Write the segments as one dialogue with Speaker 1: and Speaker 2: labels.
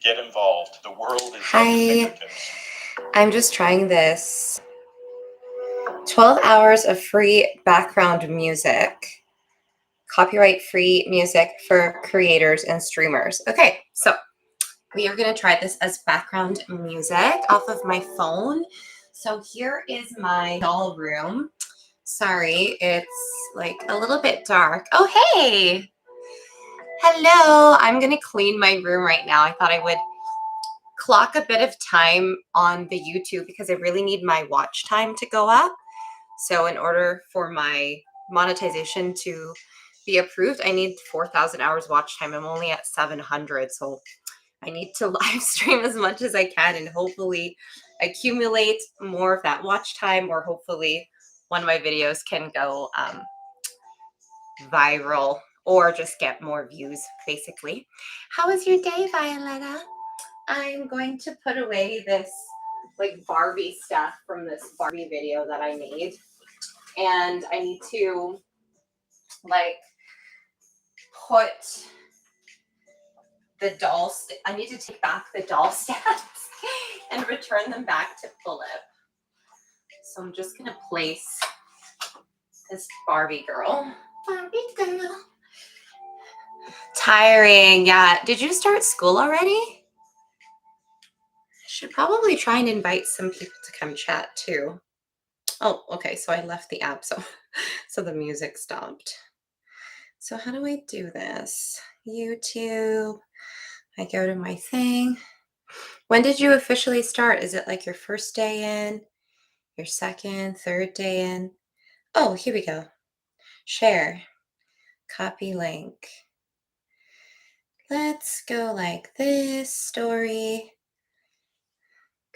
Speaker 1: Get involved. The world is at your fingertips. I'm just trying this. 12 hours of free background music. Copyright free music for creators and streamers. Okay, so we are going to try this as background music off of my phone. So here is my doll room. Sorry, it's like a little bit dark. Oh, hey! Hello! I'm going to clean my room right now. I thought I would clock a bit of time on the YouTube because I really need my watch time to go up. So in order for my monetization to be approved, I need 4,000 hours watch time. I'm only at 700, so I need to live stream as much as I can and hopefully accumulate more of that watch time, or hopefully one of my videos can go viral or just get more views, basically. How was your day, Violetta? I'm going to put away this like Barbie stuff from this Barbie video that I made. And I need to like put the dolls, I need to take back the doll stands and return them back to Pullip. So I'm just going to place this Barbie girl. Barbie girl. Tiring, yeah. Did you start school already? I should probably try and invite some people to come chat too. Oh, okay, so I left the app, so the music stopped. So how do I do this? YouTube. I go to my thing. When did you officially start? Is it like your first day in? Your second, third day in? Oh, here we go. Share. Copy link. Let's go like this. Story.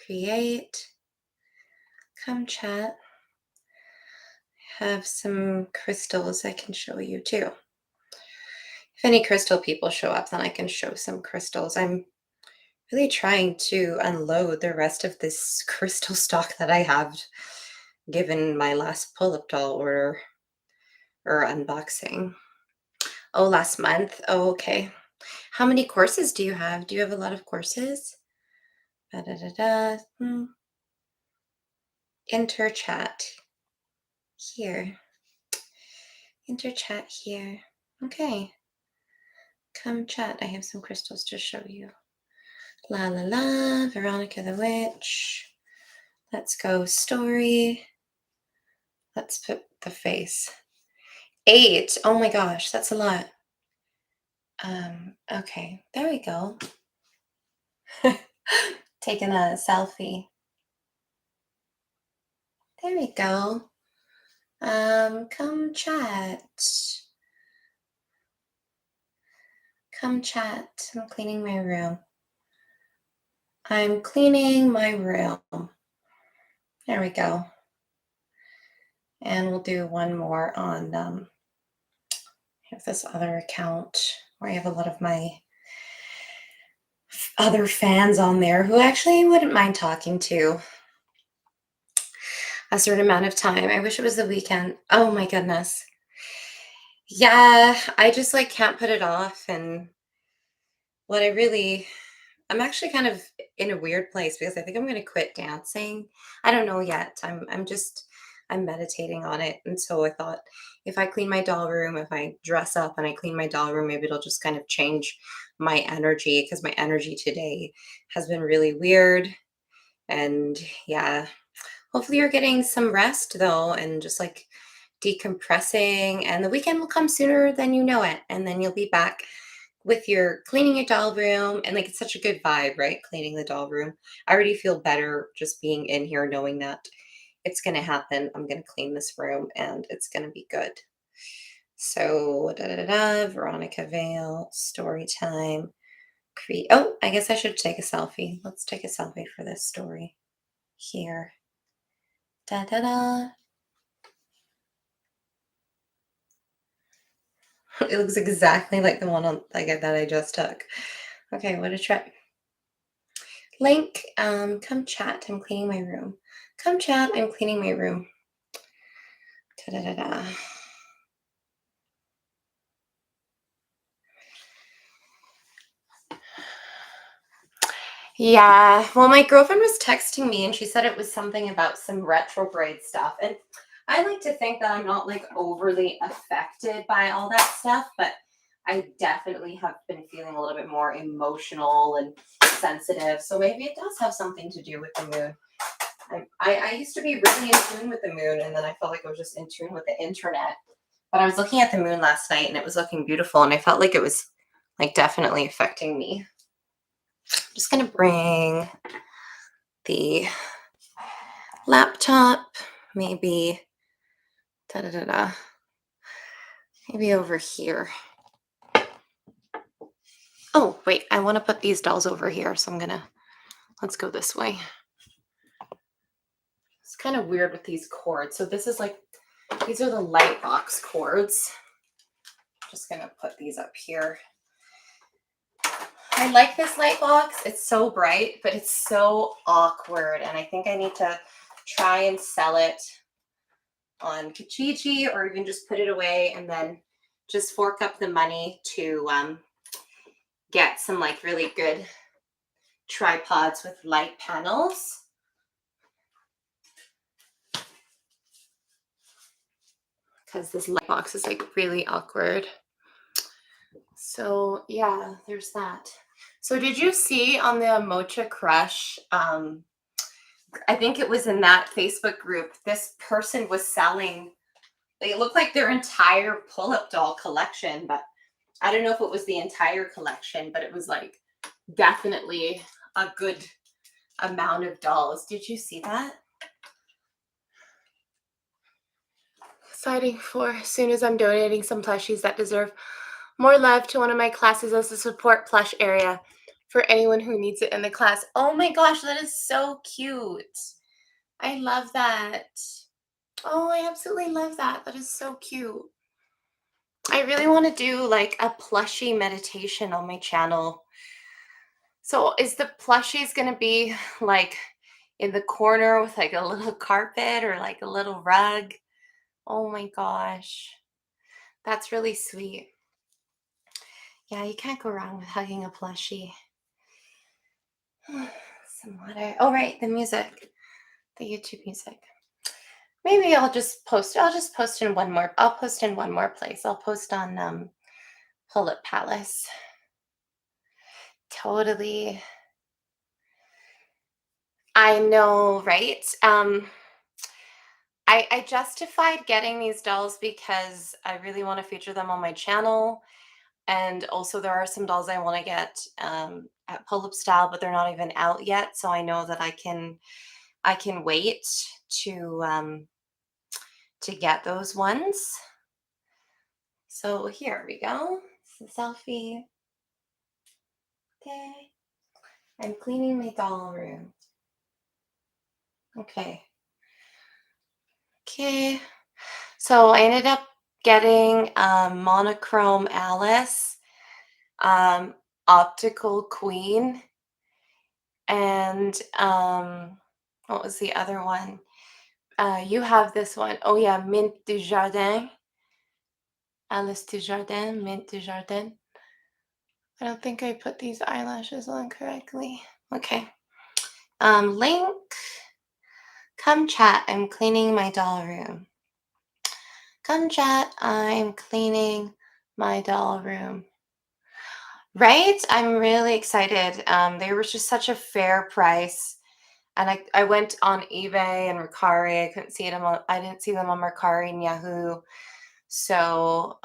Speaker 1: Create. Come chat. Have some crystals I can show you too. If any crystal people show up, then I can show some crystals. I'm really trying to unload the rest of this crystal stock that I have given my last Pullip doll order or unboxing. Oh, last month. Oh, okay. How many courses do you have? Do you have a lot of courses? Enter chat here. Enter chat here. Okay. Come chat. I have some crystals to show you. La la la. Veronica the Witch. Let's go story. Let's put the face. 8. Oh my gosh, that's a lot. Okay, there we go. Taking a selfie. There we go. Come chat. Come chat. I'm cleaning my room. I'm cleaning my room. There we go. And we'll do one more on I have this other account where I have a lot of my other fans on there who actually wouldn't mind talking to a certain amount of time. I wish it was the weekend. Oh my goodness. Yeah, I just like can't put it off. And what I'm actually kind of in a weird place because I think I'm going to quit dancing. I don't know yet. I'm meditating on it. And so I thought if I clean my doll room, if I dress up and I clean my doll room, maybe it'll just kind of change my energy, because my energy today has been really weird. And yeah, hopefully you're getting some rest though, and just like decompressing, and the weekend will come sooner than you know it. And then you'll be back with your cleaning your doll room, and like it's such a good vibe, right? Cleaning the doll room. I already feel better just being in here knowing that it's going to happen. I'm going to clean this room and it's going to be good. So Veronica Vale, story time. Oh, I guess I should take a selfie. Let's take a selfie for this story here. Da da da. It looks exactly like the one on that I just took. Okay, what a trip. Link, come chat. I'm cleaning my room. Come chat. I'm cleaning my room. Da da da da. Yeah, well, my girlfriend was texting me and she said it was something about some retrograde stuff. And I like to think that I'm not like overly affected by all that stuff, but I definitely have been feeling a little bit more emotional and sensitive. So maybe it does have something to do with the moon. I used to be really in tune with the moon, and then I felt like I was just in tune with the internet. But I was looking at the moon last night and it was looking beautiful, and I felt like it was like definitely affecting me. I'm just going to bring the laptop, maybe da da da da, maybe over here. Oh, wait, I want to put these dolls over here, so let's go this way. It's kind of weird with these cords. So this is like, these are the light box cords. Just going to put these up here. I like this light box. It's so bright, but it's so awkward. And I think I need to try and sell it on Kijiji, or even just put it away and then just fork up the money to get some like really good tripods with light panels. Because this light box is like really awkward. So yeah, there's that. So did you see on the Mocha Crush, I think it was in that Facebook group, this person was selling, they looked like their entire Pullip doll collection, but I don't know if it was the entire collection, but it was like definitely a good amount of dolls. Did you see that? Deciding for as soon as I'm donating some plushies that deserve more love to one of my classes as a support plush area for anyone who needs it in the class. Oh my gosh, that is so cute. I love that. Oh, I absolutely love that. That is so cute. I really want to do like a plushie meditation on my channel. So is the plushies going to be like in the corner with like a little carpet or like a little rug? Oh my gosh. That's really sweet. Yeah, you can't go wrong with hugging a plushie. Some water. Oh, right, the music. The YouTube music. Maybe I'll just post in one more. I'll post in one more place. I'll post on Pullip Palace. Totally. I know, right? I justified getting these dolls because I really want to feature them on my channel. And also there are some dolls I want to get at Pullip Style, but they're not even out yet. So I know that I can wait to get those ones. So here we go. It's a selfie. Okay. I'm cleaning my doll room. Okay. Okay. So I ended up getting Monochrome Alice, Optical Queen, and what was the other one? You have this one. Oh yeah, Mint du Jardin. Alice du Jardin, Mint du Jardin. I don't think I put these eyelashes on correctly. Okay. Link. Come chat. I'm cleaning my doll room. Come chat. I'm cleaning my doll room. Right? I'm really excited. They were just such a fair price. And I went on eBay and Mercari. I didn't see them on Mercari and Yahoo. So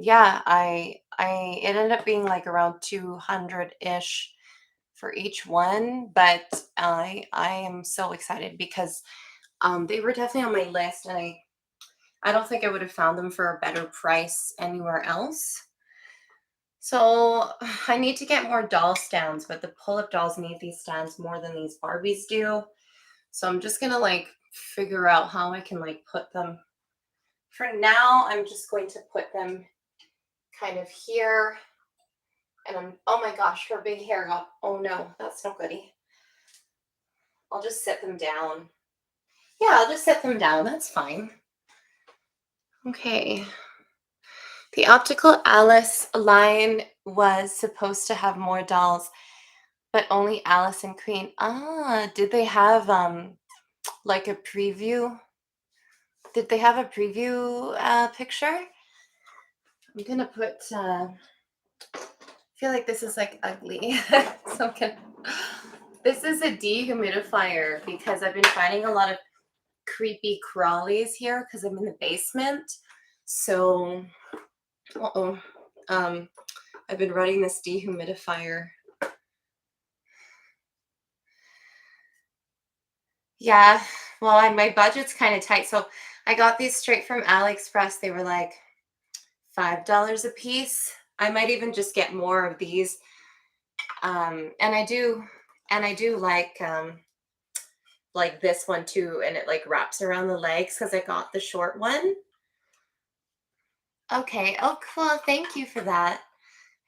Speaker 1: yeah, it ended up being like around 200-ish for each one. But I am so excited because they were definitely on my list, and I don't think I would have found them for a better price anywhere else. So I need to get more doll stands, but the Pullip dolls need these stands more than these Barbies do. So I'm just gonna like figure out how I can like put them. For now, I'm just going to put them kind of here. And oh my gosh, her big hair got, oh no, that's no goodie. I'll just set them down. Yeah, I'll just set them down. That's fine. Okay. The Optical Alice line was supposed to have more dolls. but only Alice and Queen. Ah, did they have like a preview? Did they have a preview picture? I'm gonna put I feel like this is like ugly. So I'm gonna, this is a dehumidifier because I've been finding a lot of creepy crawlies here because I'm in the basement. So I've been running this dehumidifier. Yeah, well, my budget's kind of tight, so I got these straight from AliExpress. They were like $5 a piece. I might even just get more of these. And I do like this one too, and it like wraps around the legs because I got the short one. Okay, oh cool, thank you for that.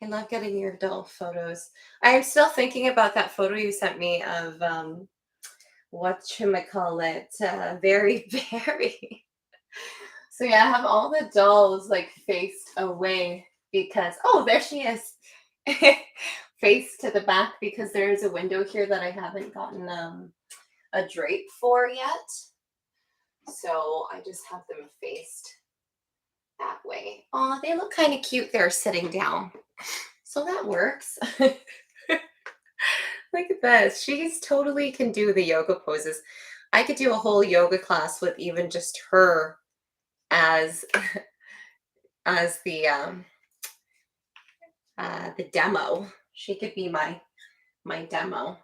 Speaker 1: I love getting your doll photos. I'm still thinking about that photo you sent me of whatchamacallit, very, very. So yeah, I have all the dolls like faced away because, oh, there she is. Face to the back because there's a window here that I haven't gotten a drape for yet. So I just have them faced that way. Oh, they look kind of cute there sitting down. So that works. Look at this. She's totally can do the yoga poses. I could do a whole yoga class with even just her as as the demo. She could be my demo.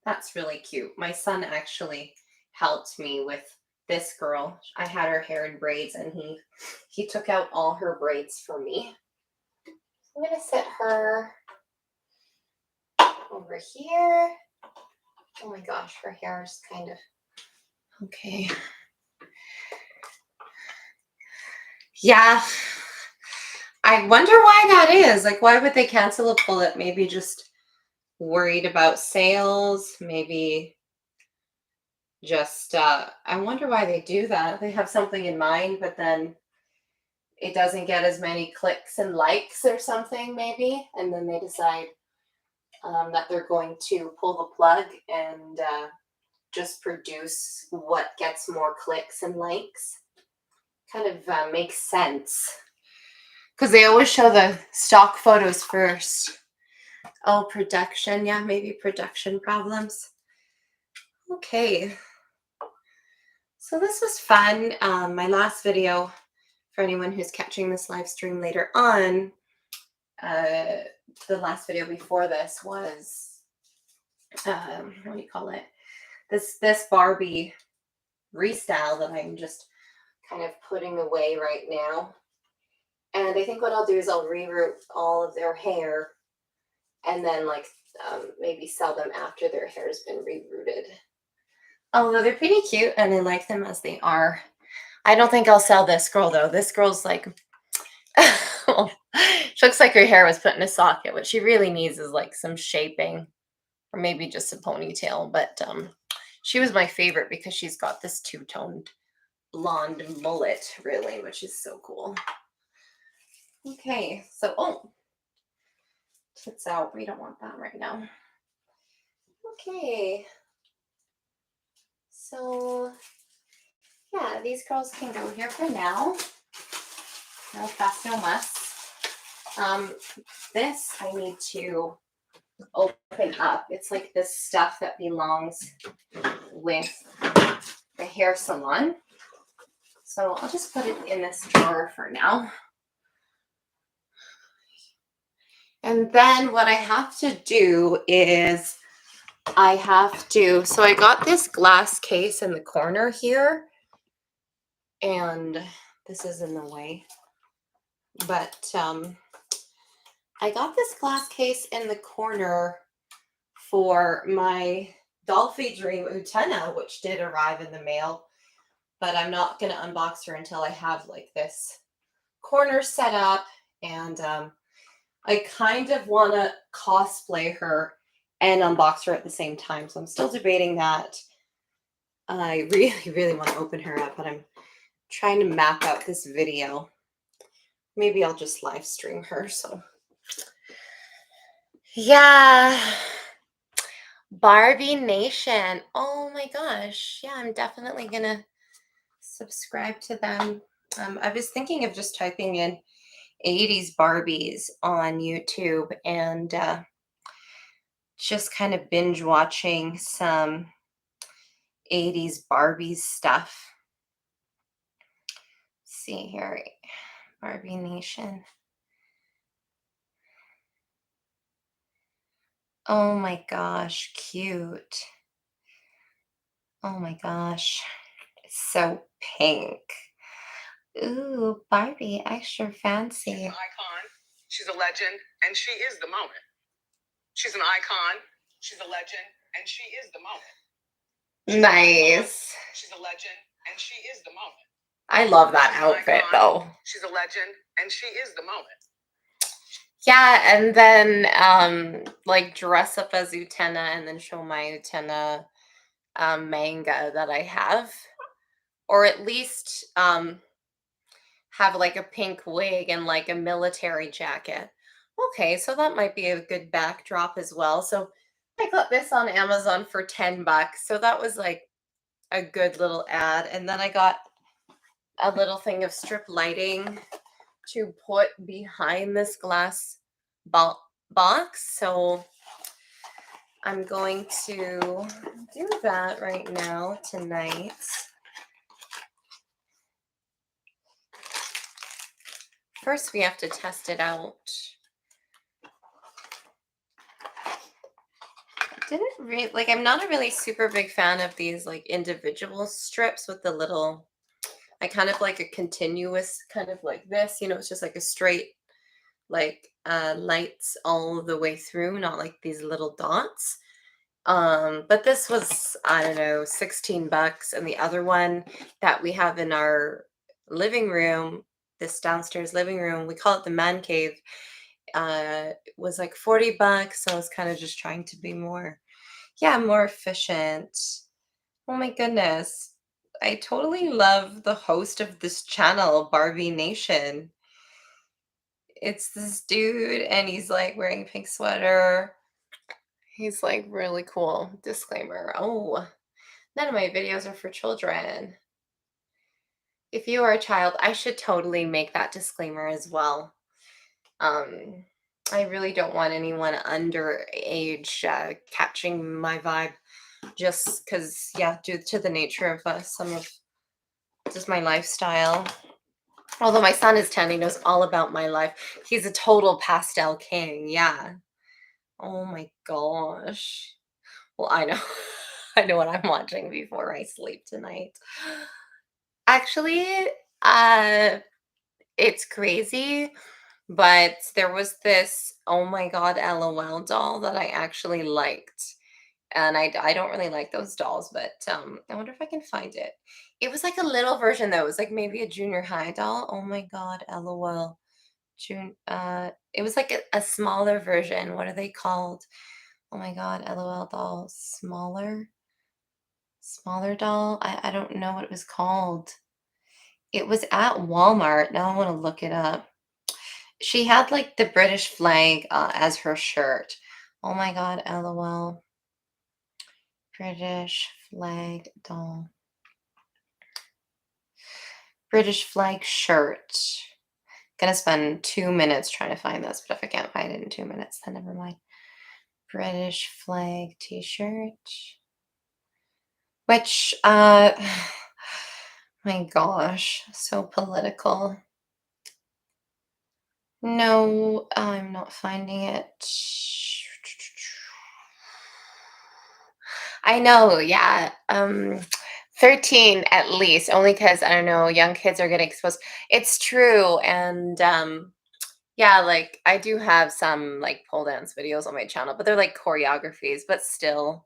Speaker 1: That's really cute. My son actually helped me with this girl. I had her hair in braids and he took out all her braids for me. I'm gonna set her over here. Oh my gosh, her hair is kind of okay. Yeah. I wonder why that is. Like, why would they cancel a Pullip? Maybe just worried about sales. Maybe just, I wonder why they do that. They have something in mind, but then it doesn't get as many clicks and likes or something, maybe. And then they decide that they're going to pull the plug and just produce what gets more clicks and likes. Kind of makes sense. Because they always show the stock photos first. Oh, production. Yeah, maybe production problems. Okay. So this was fun. My last video, for anyone who's catching this live stream later on, the last video before this was, what do you call it? This Barbie restyle that I'm just kind of putting away right now. And I think what I'll do is I'll reroot all of their hair and then like maybe sell them after their hair has been rerooted. Although they're pretty cute and I like them as they are. I don't think I'll sell this girl though. This girl's like, she looks like her hair was put in a socket. What she really needs is like some shaping or maybe just a ponytail. But she was my favorite because she's got this two-toned blonde mullet really, which is so cool. Okay, so, oh, tits out. We don't want that right now. Okay. So, yeah, these girls can go here for now. No fuss, no muss. This I need to open up. It's like this stuff that belongs with the hair salon. So I'll just put it in this drawer for now. And then what I have to do is so I got this glass case in the corner here, and this is in the way, but I got this glass case in the corner for my Dollfie Dream Utena, which did arrive in the mail, but I'm not going to unbox her until I have like this corner set up, and I kind of want to cosplay her and unbox her at the same time. So I'm still debating that. I really, really want to open her up, but I'm trying to map out this video. Maybe I'll just live stream her. So yeah, Barbie Nation. Oh my gosh. Yeah, I'm definitely gonna subscribe to them. I was thinking of just typing in 80s Barbies on YouTube and just kind of binge watching some 80s Barbies stuff. Let's see here. Barbie Nation. Oh my gosh, cute. Oh my gosh. It's so pink. Ooh, Barbie, extra fancy.
Speaker 2: She's an icon. She's a legend, and she is the moment. She's an icon. She's a legend, and she is the moment.
Speaker 1: Nice.
Speaker 2: She's a legend, and she is the moment.
Speaker 1: I love that outfit though.
Speaker 2: She's a legend, and she is the moment.
Speaker 1: Yeah, and then like dress up as Utena and then show my Utena manga that I have. Or at least have like a pink wig and like a military jacket. Okay, so that might be a good backdrop as well. So I got this on Amazon for $10. So that was like a good little ad. And then I got a little thing of strip lighting to put behind this glass box. So I'm going to do that right now tonight. First, we have to test it out. Didn't really like. I'm not a really super big fan of these like individual strips with the little. I kind of like a continuous kind of like this. It's just like a straight like lights all the way through, not like these little dots. But this was, I don't know, $16, and the other one that we have in our living room, this downstairs living room, we call it the man cave, was like $40. So I was kind of just trying to be more efficient. Oh my goodness. I totally love the host of this channel, Barbie Nation. It's this dude, and he's like wearing a pink sweater. He's like really cool. Disclaimer. Oh, none of my videos are for children. If you are a child, I should totally make that disclaimer as well. I really don't want anyone underage catching my vibe, just because, due to the nature of some of just my lifestyle. Although my son is 10, he knows all about my life. He's a total pastel king. Yeah. Oh my gosh. Well, I know. I know what I'm watching before I sleep tonight. Actually, uh, it's crazy, but there was this oh my god LOL doll that I actually liked. And I don't really like those dolls, but I wonder if I can find it. It was like a little version though. It was like maybe a junior high doll. Oh my god, LOL. It was like a smaller version. What are they called? Oh my god, LOL doll. Smaller doll. I don't know what it was called. It was at Walmart. Now I want to look it up. She had like the British flag as her shirt. Oh my god, LOL. British flag doll. British flag shirt. Gonna spend 2 minutes trying to find this, but if I can't find it in 2 minutes, then never mind. British flag t-shirt. Which, my gosh, so political. No, I'm not finding it. I know, yeah. 13 at least, only because I don't know, young kids are getting exposed. It's true. And yeah, like I do have some like pole dance videos on my channel, but they're like choreographies, but still,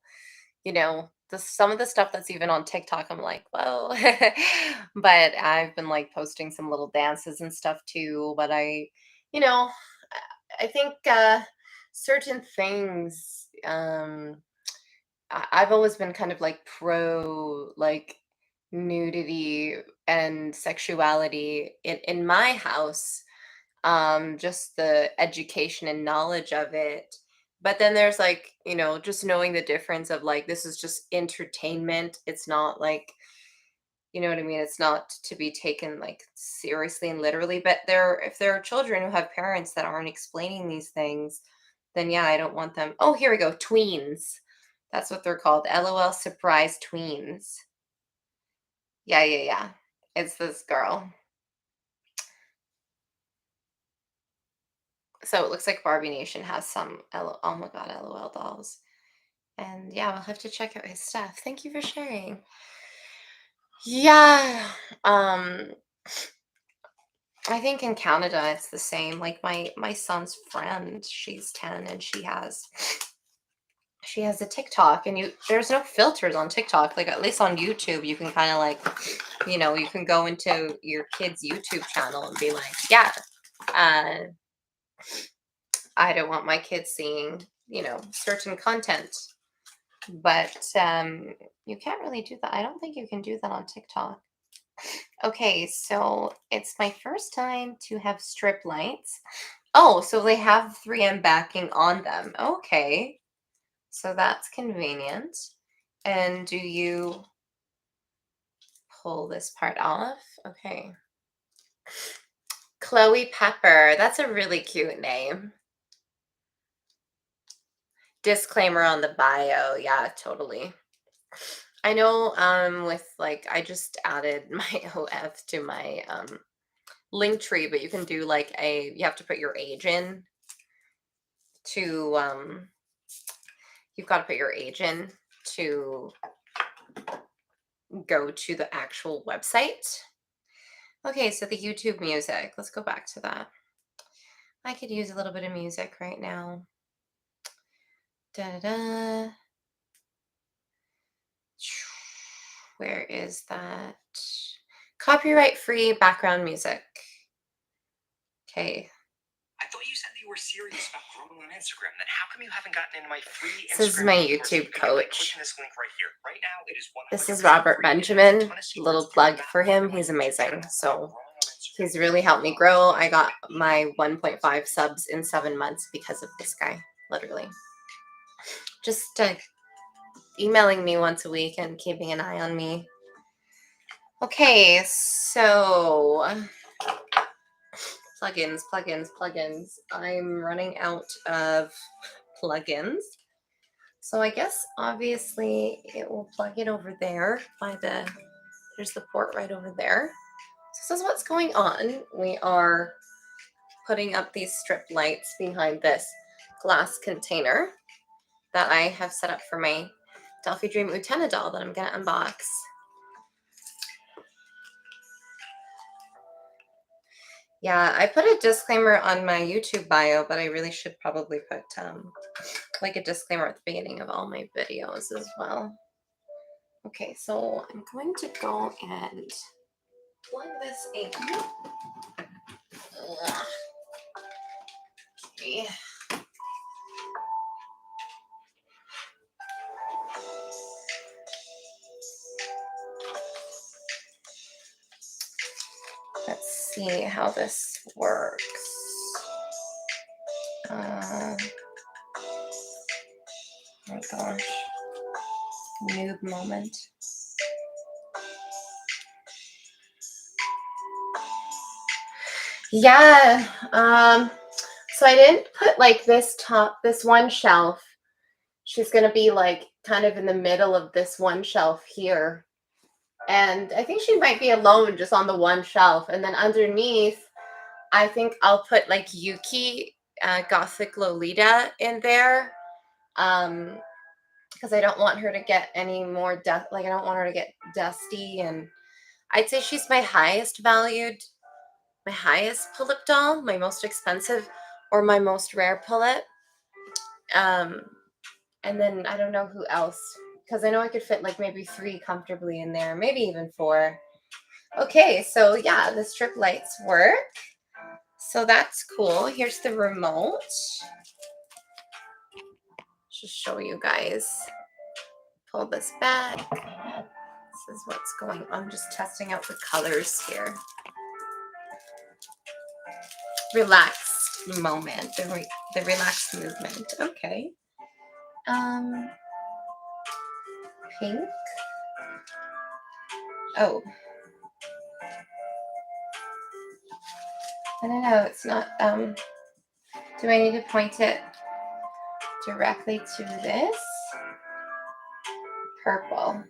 Speaker 1: some of the stuff that's even on TikTok, I'm like, whoa. But I've been like posting some little dances and stuff too. But you know, I think certain things, I've always been kind of like pro like nudity and sexuality in my house. Just the education and knowledge of it But then there's like, you know, just knowing the difference of like, this is just entertainment. It's not like, you know what I mean? It's not to be taken like seriously and literally. But if there are children who have parents that aren't explaining these things, then yeah, I don't want them. Oh, here we go. Tweens. That's what they're called. LOL surprise tweens. Yeah, yeah, yeah. It's this girl. So it looks like Barbie Nation has some oh my god, LOL dolls. And yeah, we'll have to check out his stuff. Thank you for sharing. Yeah. I think in Canada it's the same. Like my son's friend, she's 10 and she has a TikTok, and there's no filters on TikTok. Like at least on YouTube you can kind of like, you know, you can go into your kid's YouTube channel and be like, yeah, uh I don't want my kids seeing, you know, certain content. But you can't really do that. I don't think you can do that on TikTok. Okay, so it's my first time to have strip lights. Oh, so they have 3M backing on them. Okay. So that's convenient. And do you pull this part off? Okay. Chloe Pepper. That's a really cute name. Disclaimer on the bio. Yeah, totally. I know with like I just added my OF to my link tree, but you can do like you have to put your age in to you've got to put your age in to go to the actual website. Okay, so the YouTube music. Let's go back to that. I could use a little bit of music right now. Da da da. Where is that? Copyright free background music. Okay.
Speaker 3: I thought you said that you were serious about growing on Instagram. Then how come you haven't gotten into my free Instagram?
Speaker 1: This is my
Speaker 3: course?
Speaker 1: YouTube
Speaker 3: You can click
Speaker 1: coach.
Speaker 3: this link right here. Right now, it is 100%
Speaker 1: This is Robert
Speaker 3: free.
Speaker 1: Benjamin.
Speaker 3: Ton of secrets
Speaker 1: Little
Speaker 3: you're
Speaker 1: plug
Speaker 3: not
Speaker 1: for him.
Speaker 3: gonna
Speaker 1: He's
Speaker 3: find on
Speaker 1: amazing.
Speaker 3: YouTube.
Speaker 1: So
Speaker 3: Growing on Instagram.
Speaker 1: he's really helped me grow. I got my 1.5 subs in 7 months because of this guy, literally. Just emailing me once a week and keeping an eye on me. Okay, so plugins. I'm running out of plugins. So I guess obviously it will plug it over there there's the port right over there. So this is what's going on. We are putting up these strip lights behind this glass container that I have set up for my Dollfie Dream Utena doll that I'm going to unbox. Yeah, I put a disclaimer on my YouTube bio, but I really should probably put like a disclaimer at the beginning of all my videos as well. Okay, so I'm going to go and plug this in. Okay. Let's see how this works. Oh my gosh. Noob moment. Yeah. So I didn't put like this one shelf. She's gonna be like kind of in the middle of this one shelf here. And I think she might be alone just on the one shelf. And then underneath, I think I'll put like Yuki, Gothic Lolita in there. Because I don't want her to get any more I don't want her to get dusty. And I'd say she's my highest valued, my highest Pullip doll, my most expensive, or my most rare Pullip. And then I don't know who else, because I know I could fit like maybe 3 comfortably in there, maybe even 4. Okay, so yeah, the strip lights work. So that's cool. Here's the remote. Just show you guys. Pull this back. This is what's going on. I'm just testing out the colors here. Relax. moment, the relaxed movement. Okay. Pink. Oh. I don't know, it's not, do I need to point it directly to this? Purple.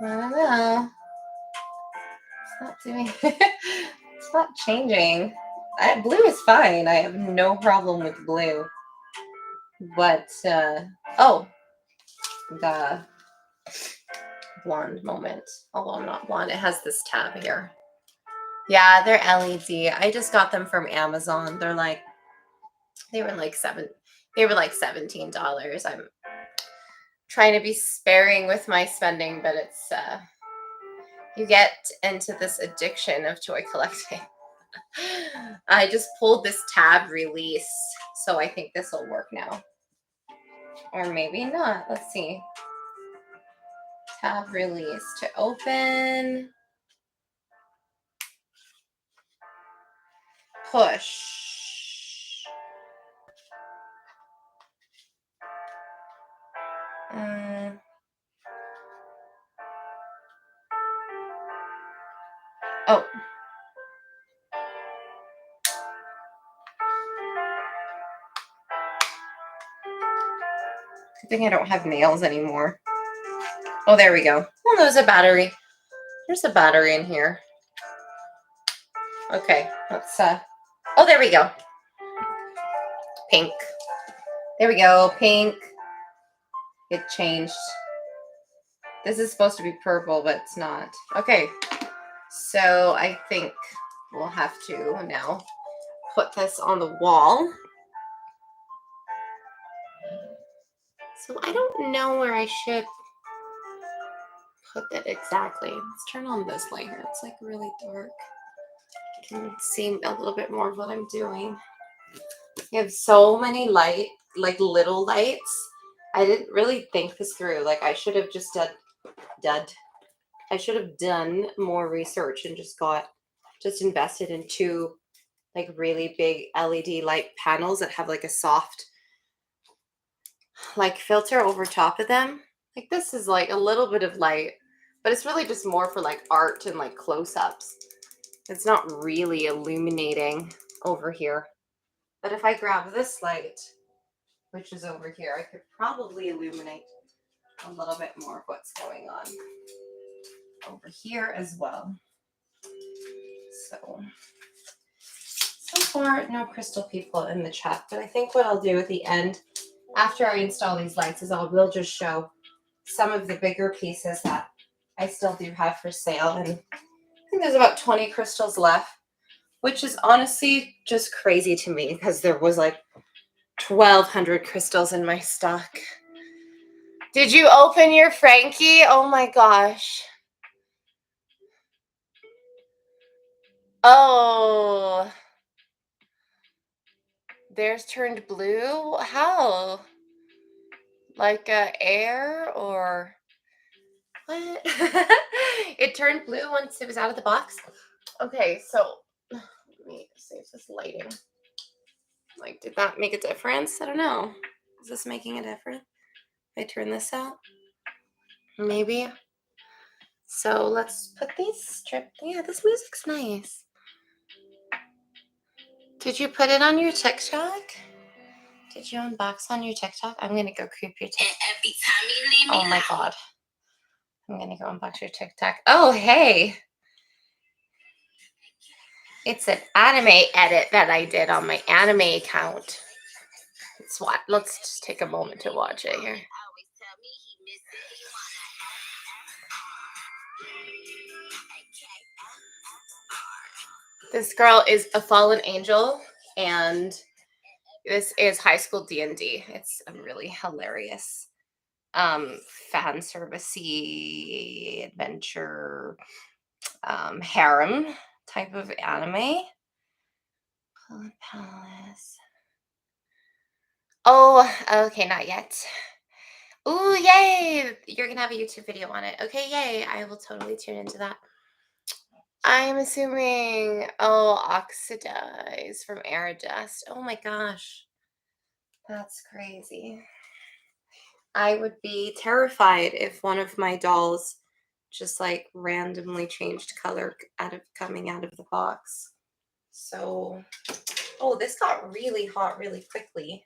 Speaker 1: I don't know. It's not doing, it's not changing. Blue is fine. I have no problem with blue. But, oh, the blonde moment. Although I'm not blonde, it has this tab here. Yeah, they're LED. I just got them from Amazon. They were like $17. I'm trying to be sparing with my spending, but it's you get into this addiction of toy collecting. I just pulled this tab release, so I think this will work now. Or maybe not. Let's see. Tab release to open. Push. Oh. Good thing I don't have nails anymore. Oh, there we go. Oh, there's a battery. There's a battery in here. Okay, let's, oh, there we go. Pink. There we go, pink. It changed. This is supposed to be purple, but it's not. Okay, so I think we'll have to now put this on the wall. So I don't know where I should put that exactly. Let's turn on this light here. It's like really dark. I can see a little bit more of what I'm doing. You have so many like little lights. I didn't really think this through. Like I should have just I should have done more research and just invested in two like really big LED light panels that have like a soft like filter over top of them. Like this is like a little bit of light, but it's really just more for like art and like close-ups. It's not really illuminating over here. But if I grab this light, which is over here, I could probably illuminate a little bit more of what's going on over here as well. So far, no crystal people in the chat, but I think what I'll do at the end, after I install these lights, is we'll just show some of the bigger pieces that I still do have for sale. And I think there's about 20 crystals left, which is honestly just crazy to me because there was like 1,200 crystals in my stock. Did you open your Frankie? Oh my gosh. Oh. Theirs turned blue? How? Like air or what? It turned blue once it was out of the box. Okay, so let me see if this lighting, like, did that make a difference? I don't know. Is this making a difference? If I turn this out? Maybe. So let's put these strips. Yeah, this music's nice. Did you put it on your TikTok? Did you unbox on your TikTok? I'm gonna go creep your TikTok. Every time you leave me. Oh my god. I'm gonna go unbox your TikTok. Oh hey. It's an anime edit that I did on my anime account. Let's just take a moment to watch it here. This girl is a fallen angel, and this is high school D&D. It's a really hilarious fan servicey adventure harem type of anime. Pullip Palace. Oh, okay, not yet. Ooh, yay! You're gonna have a YouTube video on it. Okay, yay! I will totally tune into that. I'm assuming, oh, oxidize from air dust. Oh my gosh. That's crazy. I would be terrified if one of my dolls just like randomly changed color coming out of the box. So, oh, this got really hot really quickly.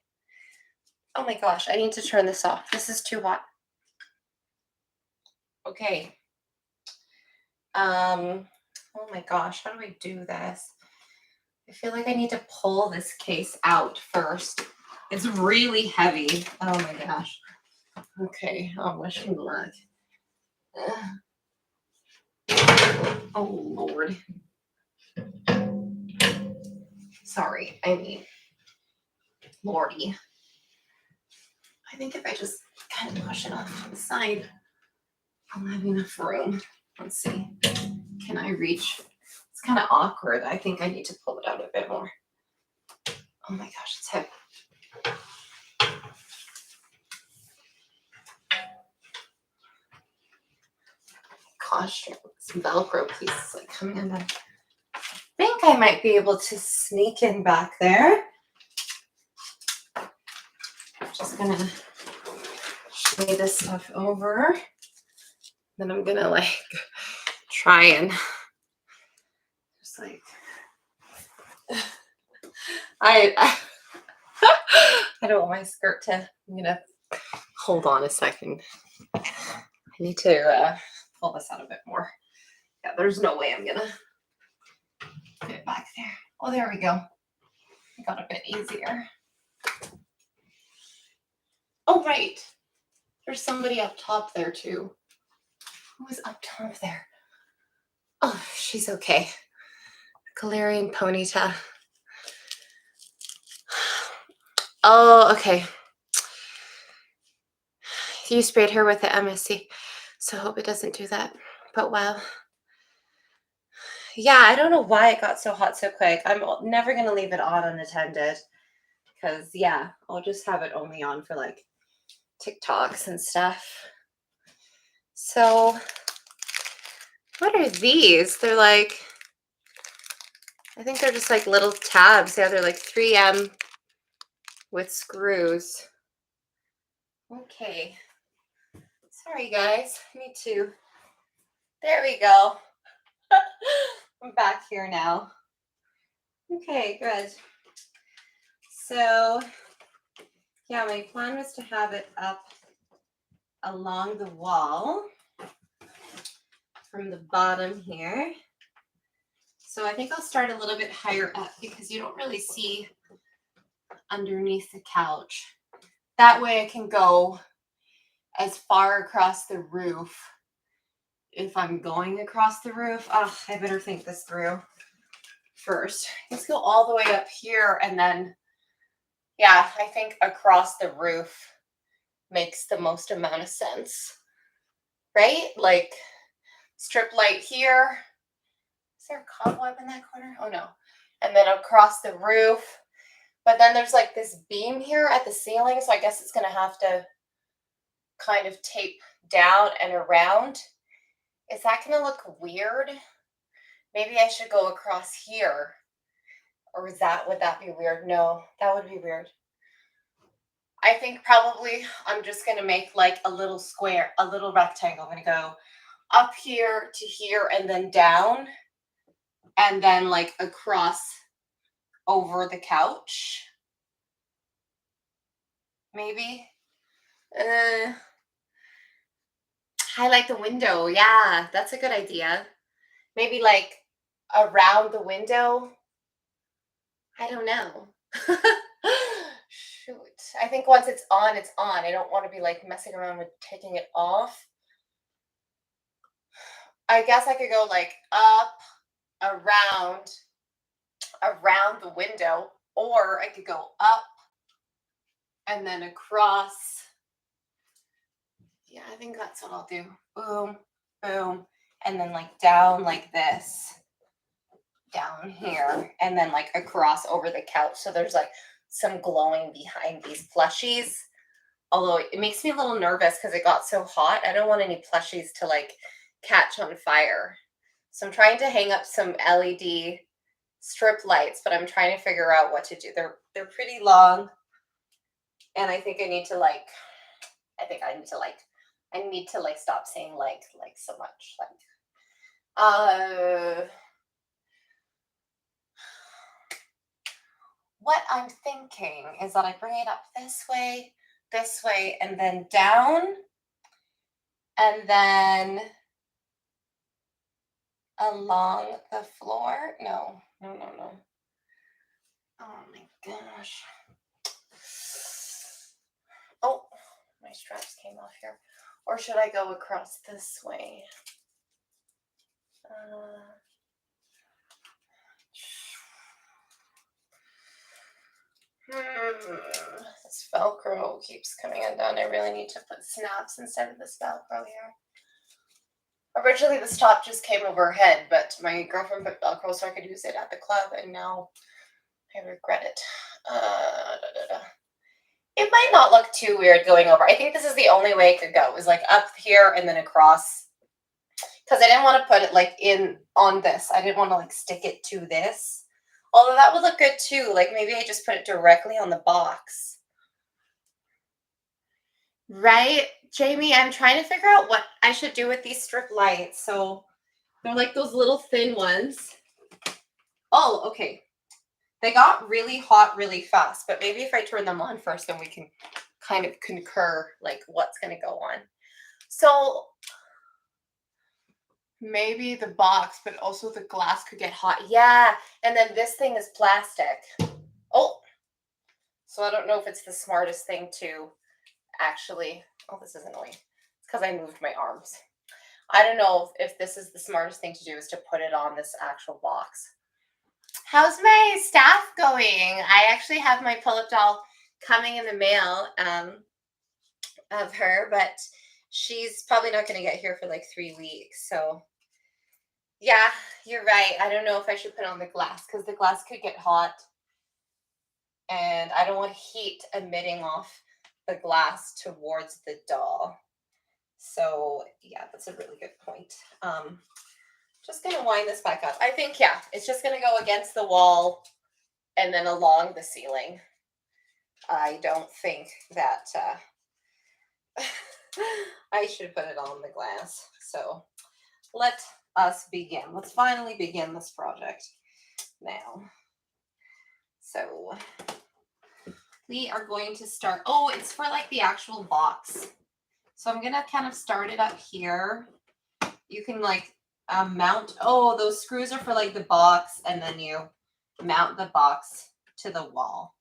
Speaker 1: Oh my gosh, I need to turn this off. This is too hot. Okay. Oh my gosh, how do I do this? I feel like I need to pull this case out first. It's really heavy. Oh my gosh. Okay. Oh, wish me luck. Oh Lord. Sorry. I mean, Lordy. I think if I just kind of push it off to the side, I'll have enough room. Let's see. Can I reach? It's kind of awkward. I think I need to pull it out a bit more. Oh my gosh, it's heavy. Gosh, some Velcro pieces like coming in there. I think I might be able to sneak in back there. I'm just gonna lay this stuff over. Then I'm gonna like try and just like I don't want my skirt to. I'm gonna hold on a second. I need to pull this out a bit more. Yeah, there's no way I'm gonna get it back there. Oh, there we go. It got a bit easier. Oh, right. There's somebody up top there too. Who was up top there? Oh, she's okay. Galarian Ponyta. Oh, okay. You sprayed her with the MSC, so hope it doesn't do that. But wow. Yeah, I don't know why it got so hot so quick. I'm never going to leave it on unattended because, yeah, I'll just have it only on for like TikToks and stuff. So, what are these? They're like, I think they're just like little tabs. Yeah, they're like 3M with screws. Okay. Sorry, guys. Me too. There we go. I'm back here now. Okay, good. So, yeah, my plan was to have it up along the wall from the bottom here. So I think I'll start a little bit higher up because you don't really see underneath the couch. That way I can go as far across the roof if I'm going across the roof. Oh, I better think this through first. Let's go all the way up here and then, yeah, I think across the roof makes the most amount of sense, right? Like strip light here. Is there a cobweb in that corner? Oh no. And then across the roof. But then there's like this beam here at the ceiling, so I guess it's going to have to kind of tape down and around. Is that going to look weird? Maybe I should go across here. Or would that be weird? No, that would be weird. I think probably I'm just going to make like a little square, a little rectangle. I'm going to go up here to here and then down. And then like across over the couch. Maybe. Highlight the window. Yeah, that's a good idea. Maybe like around the window. I don't know. Shoot. I think once it's on, it's on. I don't want to be like messing around with taking it off. I guess I could go like up, around the window, or I could go up and then across. Yeah, I think that's what I'll do. Boom, boom, and then like down like this, down here, and then like across over the couch. So there's like some glowing behind these plushies. Although it makes me a little nervous because it got so hot. I don't want any plushies to like catch on fire. So I'm trying to hang up some LED strip lights, but I'm trying to figure out what to do. They're pretty long, and I think I need to like stop saying like so much. What I'm thinking is that I bring it up this way, and then down, and then along the floor. No. Oh my gosh. Oh, my straps came off here. Or should I go across this way? This Velcro keeps coming undone. I really need to put snaps instead of this Velcro here. Originally, this top just came overhead, but my girlfriend put Velcro so I could use it at the club, and now I regret it. It might not look too weird going over. I think this is the only way it could go, is like up here and then across. Because I didn't want to put it like on this. I didn't want to like stick it to this. Although that would look good too. Like maybe I just put it directly on the box. Right, Jamie? I'm trying to figure out what I should do with these strip lights. So they're like those little thin ones. Oh, okay. They got really hot really fast, but maybe if I turn them on first, then we can kind of concur like what's going to go on. So maybe the box, but also the glass could get hot. Yeah, and then this thing is plastic. Oh, so I don't know if it's the smartest thing to actually, oh, this is annoying. It's because I moved my arms. I don't know if this is the smartest thing to do is to put it on this actual box. How's my staff going? I actually have my Pullip doll coming in the mail of her, but she's probably not going to get here for like 3 weeks. So yeah, you're right. I don't know if I should put on the glass because the glass could get hot. And I don't want heat emitting off the glass towards the doll. So yeah, that's a really good point. Just going to wind this back up. I think, yeah, it's just going to go against the wall and then along the ceiling. I don't think that I should put it on the glass. So let us begin. Let's finally begin this project now. So we are going to start. Oh, it's for like the actual box. So I'm going to kind of start it up here. You can like mount, oh, those screws are for like the box, and then you mount the box to the wall.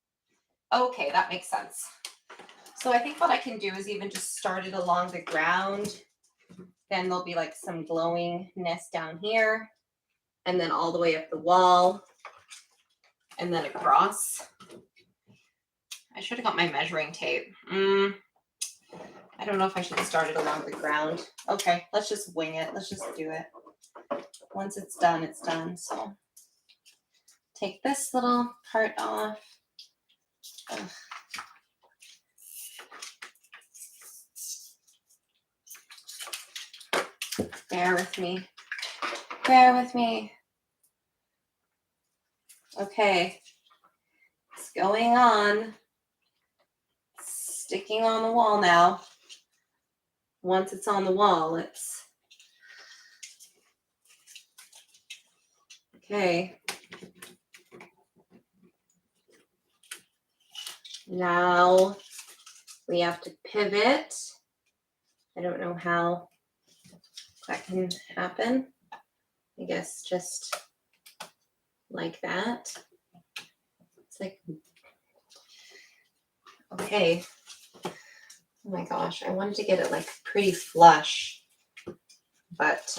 Speaker 1: Okay, that makes sense. So I think what I can do is even just start it along the ground. Then there'll be like some glowingness down here, and then all the way up the wall, and then across. I should have got my measuring tape. I don't know if I should start it along the ground. Okay, let's just wing it. Let's just do it. Once it's done, it's done. So take this little part off. Ugh. Bear with me. Bear with me. Okay. It's going on. It's sticking on the wall now. Once it's on the wall, it's okay. Now we have to pivot. I don't know how that can happen. I guess just like that. It's like, okay. Oh my gosh, I wanted to get it like pretty flush, but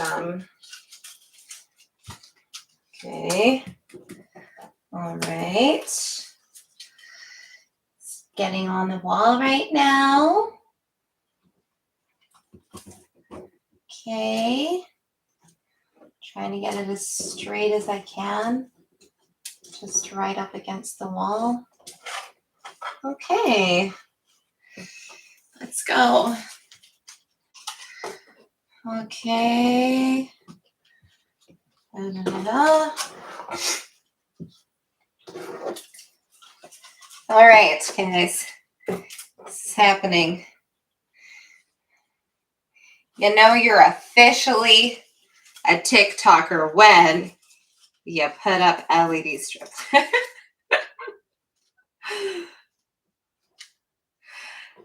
Speaker 1: okay. All right. It's getting on the wall right now. Okay. Trying to get it as straight as I can. Just right up against the wall. Okay. Let's go. Okay. Da-da-da-da. All right, guys. This is happening. You know you're officially a TikToker when you put up LED strips.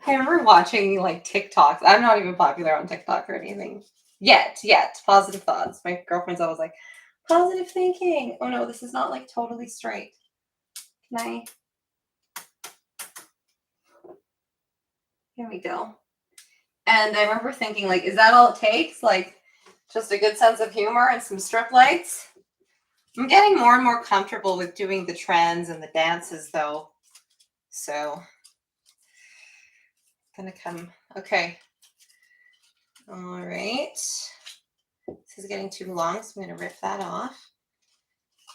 Speaker 1: I remember watching like TikToks. I'm not even popular on TikTok or anything. Yet. Positive thoughts. My girlfriend's always like, positive thinking. Oh no, this is not like totally straight. Can I? Here we go. And I remember thinking, like, is that all it takes? Like, just a good sense of humor and some strip lights? I'm getting more and more comfortable with doing the trends and the dances, though. So, gonna come. Okay. All right. This is getting too long, so I'm gonna rip that off.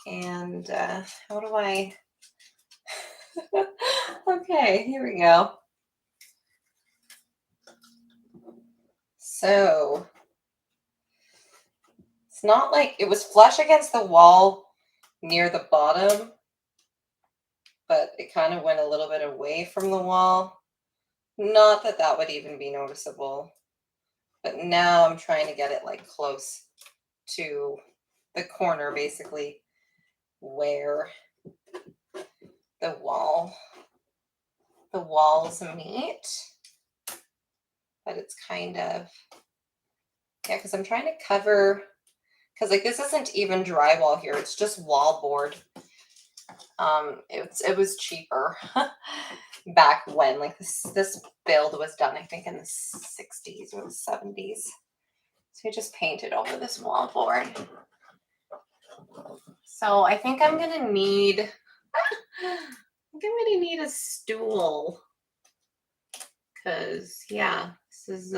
Speaker 1: And how do I? Okay, here we go. So it's not like it was flush against the wall near the bottom, but it kind of went a little bit away from the wall. Not that that would even be noticeable, but now I'm trying to get it like close to the corner, basically where the walls meet. But it's kind of, yeah, because I'm trying to cover, because like this isn't even drywall here, it's just wall board. It was cheaper back when, like this build was done, I think in the 60s or the 70s. So I just painted over this wall board. So I think I'm gonna need, a stool. Cause yeah, this is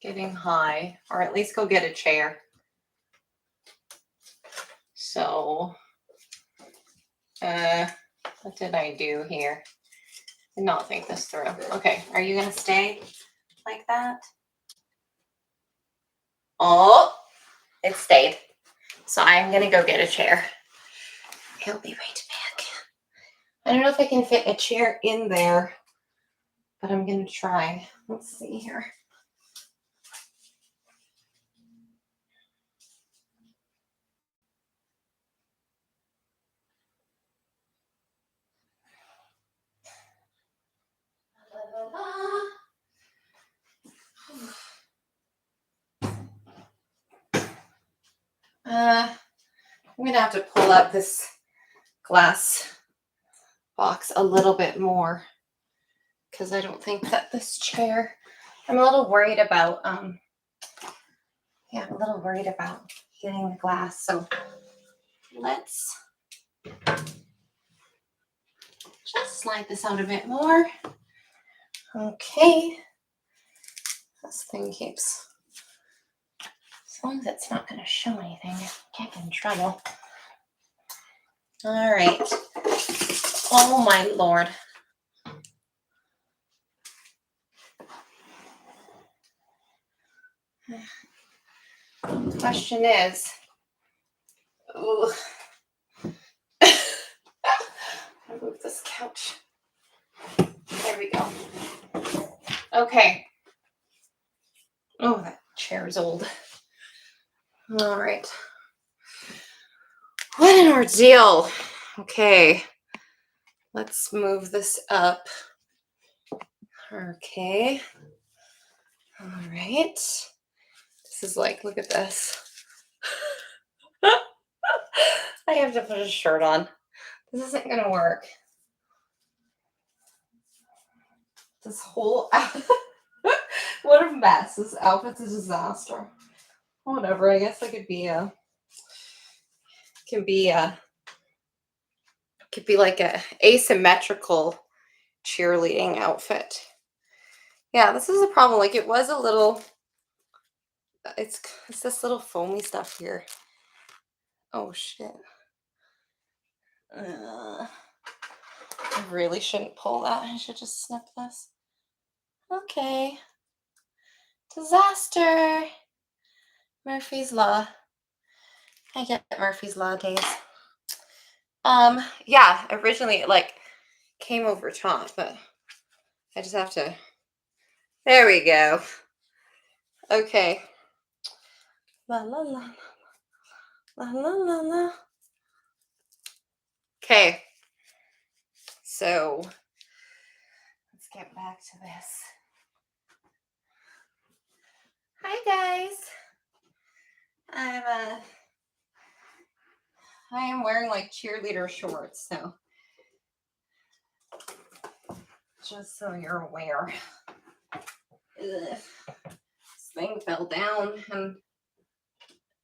Speaker 1: getting high, or at least go get a chair. So what did I do here? Did not think this through. Okay, are you gonna stay like that? Oh, it stayed. So I'm gonna go get a chair. He'll be right back. I don't know if I can fit a chair in there, but I'm gonna try. Let's see here. I'm gonna have to pull up this glass box a little bit more because I don't think that this chair, I'm a little worried about, I'm a little worried about hitting the glass. So let's just slide this out a bit more. Okay. This thing keeps, as long as it's not going to show anything, I can't get in trouble. All right. Oh my Lord. The question is, ooh. I moved this couch. There we go. Okay. Oh, that chair is old. All right. What an ordeal. Okay. Let's move this up. Okay. All right. This is like, look at this. I have to put a shirt on. This isn't going to work. This whole what a mess. This outfit's a disaster. Whatever. I guess I could be could be like a asymmetrical cheerleading outfit. Yeah, this is a problem. Like it was a little, it's this little foamy stuff here. Oh shit. I really shouldn't pull that. I should just snip this. Okay. Disaster. Murphy's Law. I get Murphy's Law days. Yeah, originally it like came over top, but I just have to. There we go. Okay. La la la la la la la. Okay. So let's get back to this. Hi guys. I am wearing like cheerleader shorts, so just so you're aware. Ugh. This thing fell down and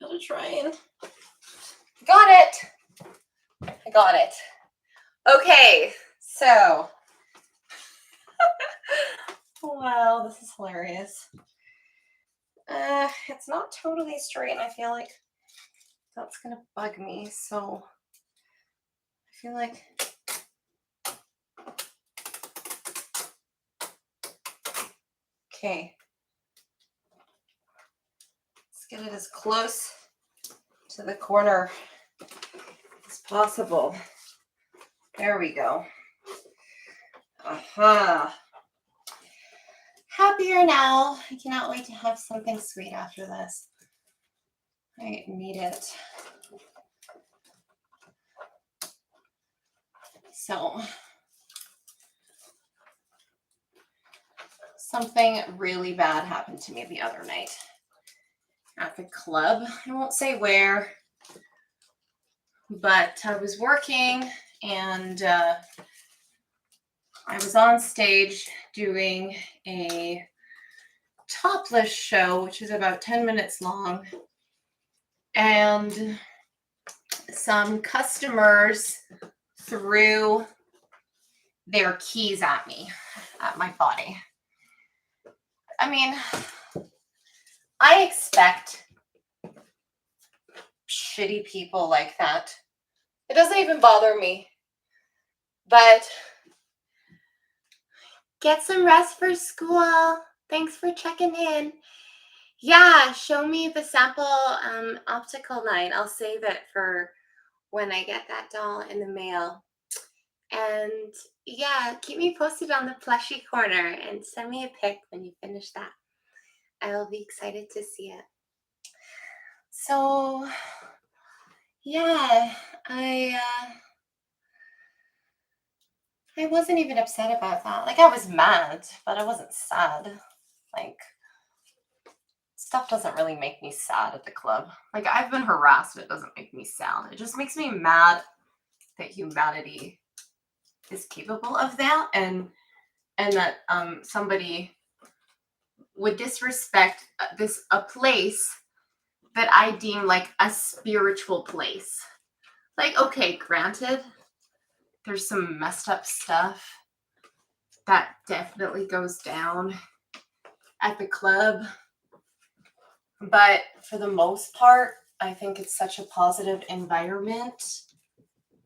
Speaker 1: I'm gonna try and got it. I got it. Okay, so wow, this is hilarious. It's not totally straight, and I feel like that's gonna bug me, so I feel like okay. Let's get it as close to the corner as possible. There we go. Aha. Happier now. I cannot wait to have something sweet after this. I need it. So, something really bad happened to me the other night at the club. I won't say where, but I was working and I was on stage doing a topless show, which is about 10 minutes long. And some customers threw their keys at me, at my body. I mean, I expect shitty people like that. It doesn't even bother me. But get some rest for school. Thanks for checking in. Yeah, show me the sample optical line. I'll save it for when I get that doll in the mail. And yeah, keep me posted on the plushie corner and send me a pic when you finish that. I will be excited to see it. So yeah, I wasn't even upset about that. Like, I was mad, but I wasn't sad. Like, stuff doesn't really make me sad at the club. Like, I've been harassed, it doesn't make me sad. It just makes me mad that humanity is capable of that, and that somebody would disrespect a place that I deem like a spiritual place. Like, okay, granted, there's some messed up stuff that definitely goes down at the club. But for the most part, I think it's such a positive environment.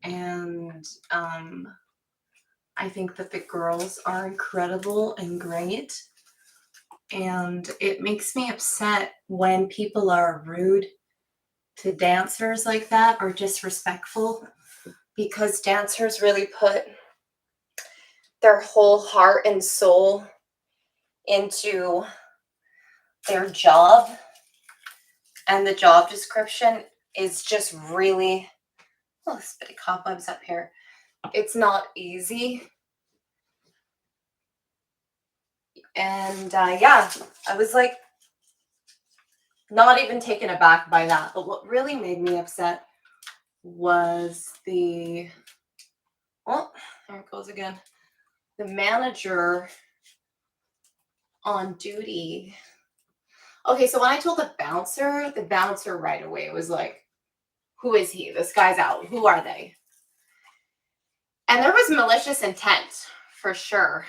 Speaker 1: And I think that the girls are incredible and great. And it makes me upset when people are rude to dancers like that or disrespectful, because dancers really put their whole heart and soul into their job, and the job description is just really, oh, there's a bit of cobwebs up here. It's not easy. And yeah, I was like not even taken aback by that. But what really made me upset was the, oh, there it goes again. The manager on duty. Okay, so when I told the bouncer right away was like, who is he? This guy's out. Who are they? And there was malicious intent for sure.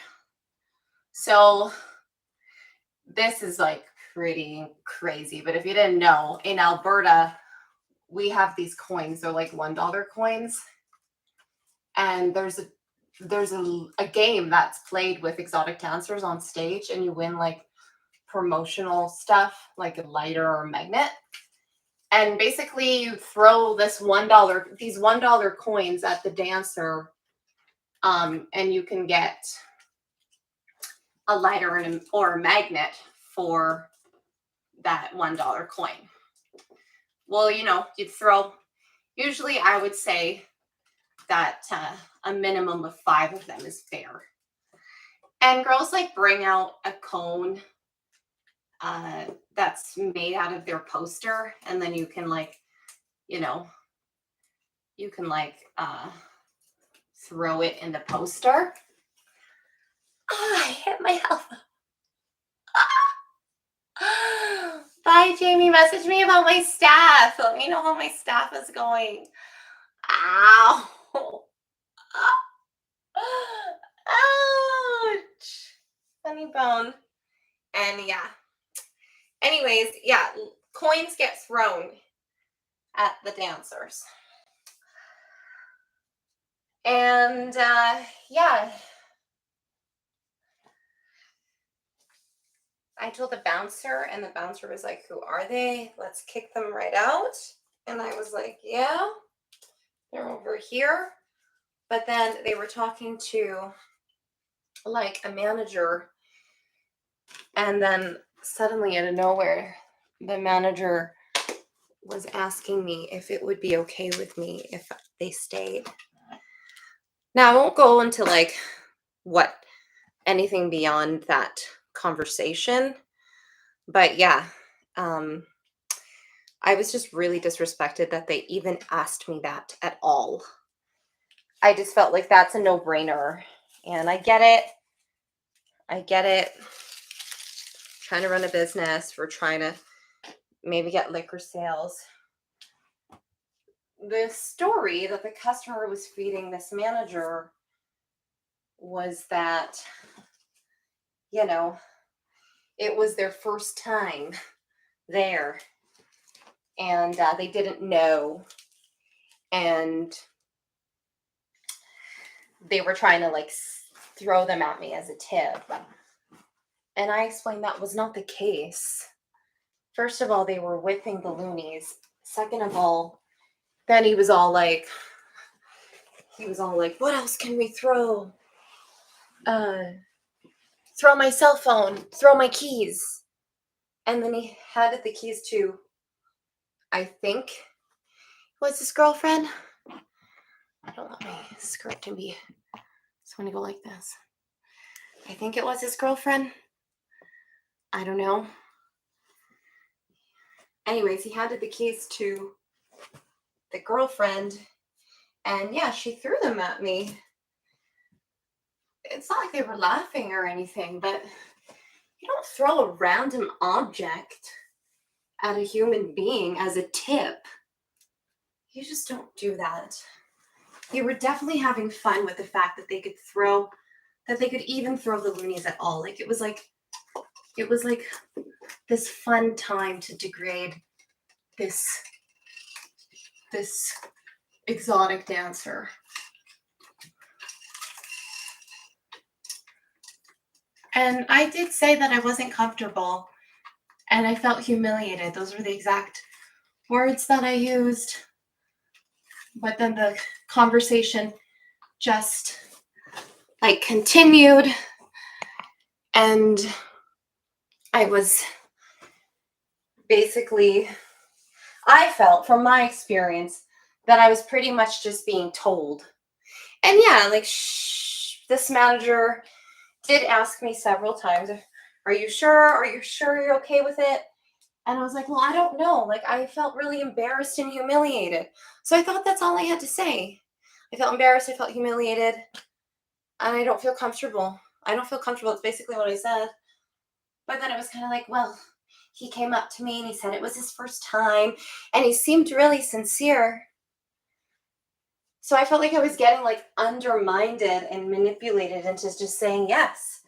Speaker 1: So this is like pretty crazy. But if you didn't know, in Alberta, we have these coins. They're like $1 coins. And there's a game that's played with exotic dancers on stage, and you win like promotional stuff, like a lighter or a magnet. And basically you throw these $1 coins at the dancer, and you can get a lighter or a magnet for that $1 coin. Well, you'd throw, usually I would say that a minimum of 5 of them is fair. And girls like bring out a cone that's made out of their poster, and then you can throw it in the poster. Oh, I hit my elbow. Bye, Jamie. Message me about my staff. Let me know how my staff is going. Ow. Ouch. Funny bone. And yeah. Anyways, yeah, coins get thrown at the dancers. And yeah. I told the bouncer, and the bouncer was like, "Who are they? Let's kick them right out." And I was like, "Yeah, they're over here." But then they were talking to like a manager, and then suddenly out of nowhere, the manager was asking me if it would be okay with me if they stayed. Now, I won't go into like anything beyond that conversation, but yeah, I was just really disrespected that they even asked me that at all. I just felt like that's a no-brainer, and I get it. Trying to run a business, we're trying to maybe get liquor sales. The story that the customer was feeding this manager was that, it was their first time there, and they didn't know, and they were trying to like throw them at me as a tip. And I explained that was not the case. First of all, they were whipping the loonies. Second of all, then he was all like, "What else can we throw? Throw my cell phone, throw my keys." And then he handed the keys to, I think, was his girlfriend. I don't want my skirt to be, it's going to go like this. I think it was his girlfriend. I don't know. Anyways, he handed the keys to the girlfriend, and yeah, she threw them at me. It's not like they were laughing or anything, but you don't throw a random object at a human being as a tip. You just don't do that. They were definitely having fun with the fact that they could even throw the loonies at all. Like it was like this fun time to degrade this exotic dancer. And I did say that I wasn't comfortable and I felt humiliated. Those were the exact words that I used. But then the conversation just like continued, and I was basically, I felt from my experience that I was pretty much just being told. And yeah, like this manager did ask me several times, "Are you sure? Are you sure you're okay with it?" And I was like, "Well, I don't know." Like I felt really embarrassed and humiliated. So I thought that's all I had to say. I felt embarrassed, I felt humiliated, and I don't feel comfortable. I don't feel comfortable. It's basically what I said. But then it was kind of like, well, he came up to me and he said it was his first time, and he seemed really sincere. So I felt like I was getting like undermined and manipulated into just saying, yes,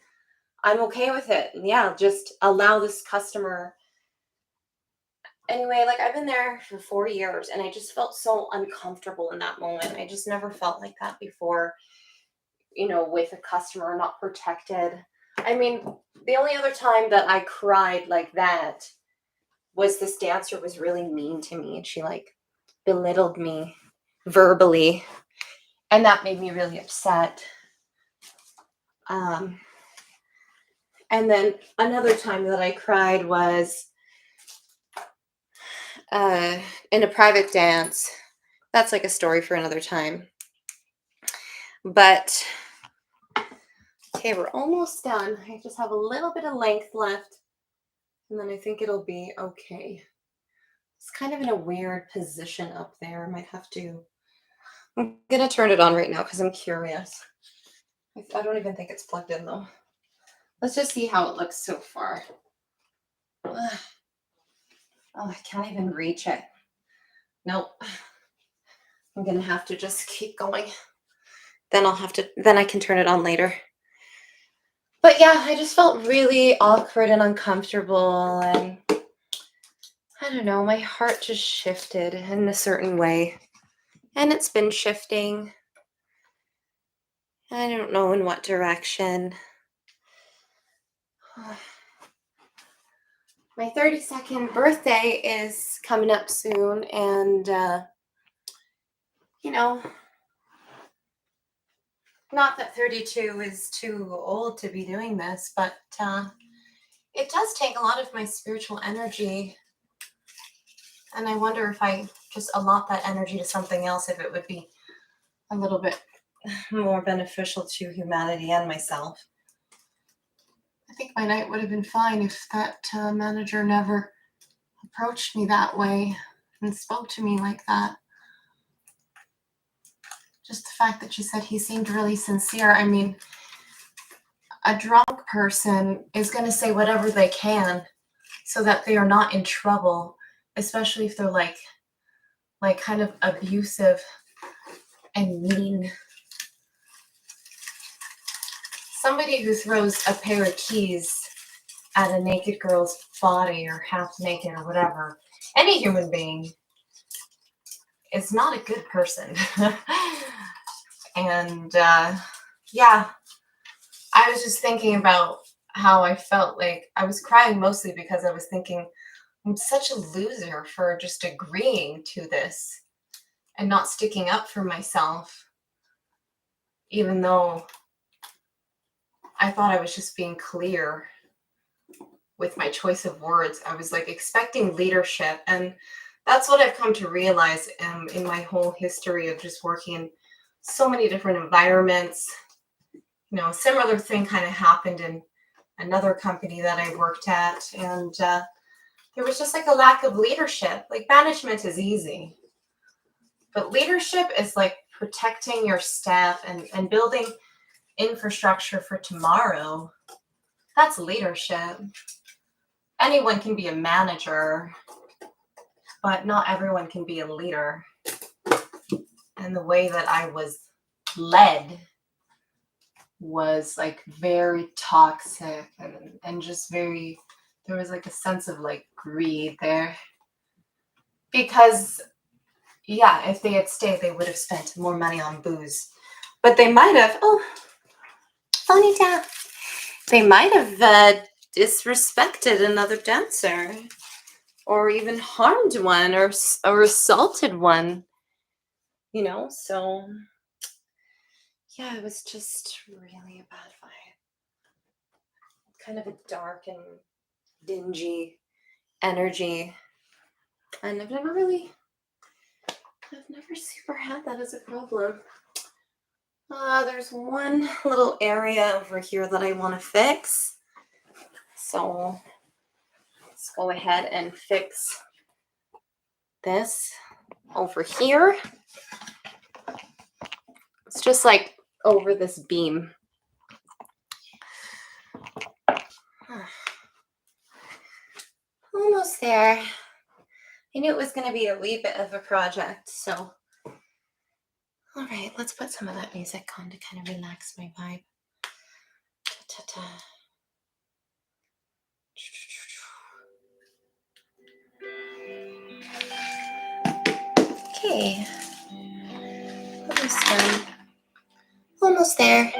Speaker 1: I'm okay with it. And yeah, just allow this customer. Anyway, like I've been there for 4 years and I just felt so uncomfortable in that moment. I just never felt like that before, with a customer, not protected. I mean, the only other time that I cried like that was this dancer was really mean to me, and she like belittled me verbally, and that made me really upset. And then another time that I cried was in a private dance. That's like a story for another time. But okay, we're almost done. I just have a little bit of length left, and then I think it'll be okay. It's kind of in a weird position up there. I might have to. I'm gonna turn it on right now because I'm curious. I don't even think it's plugged in though. Let's just see how it looks so far. Ugh. Oh, I can't even reach it. Nope. I'm gonna have to just keep going. Then I can turn it on later. But yeah, I just felt really awkward and uncomfortable, and I don't know, my heart just shifted in a certain way. And it's been shifting. I don't know in what direction. My 32nd birthday is coming up soon, and you know, not that 32 is too old to be doing this, but it does take a lot of my spiritual energy, and I wonder if I just allot that energy to something else, if it would be a little bit more beneficial to humanity and myself. I think my night would have been fine if that manager never approached me that way and spoke to me like that. Just the fact that she said he seemed really sincere. I mean, a drunk person is going to say whatever they can so that they are not in trouble, especially if they're like kind of abusive and mean. Somebody who throws a pair of keys at a naked girl's body, or half naked or whatever, any human being, is not a good person. And yeah, I was just thinking about how I felt. Like, I was crying mostly because I was thinking, I'm such a loser for just agreeing to this and not sticking up for myself, even though I thought I was just being clear with my choice of words. I was like expecting leadership, and that's what I've come to realize in my whole history of just working in so many different environments. You know, a similar thing kind of happened in another company that I worked at, and there was just like a lack of leadership. Like, management is easy, but leadership is like protecting your staff and building infrastructure for tomorrow. That's leadership. Anyone can be a manager, but not everyone can be a leader. And the way that I was led was like very toxic and just very, there was like a sense of like greed there. Because yeah, if they had stayed, they would have spent more money on booze. But they might have, Ponytail. They might have disrespected another dancer, or even harmed one, or assaulted one, you know? So yeah, it was just really a bad vibe. Kind of a dark and dingy energy. And I've never super had that as a problem. There's one little area over here that I want to fix. So let's go ahead and fix this over here. It's just like over this beam. Almost there. I knew it was going to be a wee bit of a project, so. All right, let's put some of that music on to kind of relax my vibe. Ta-ta-ta. Okay. Almost done. Almost there.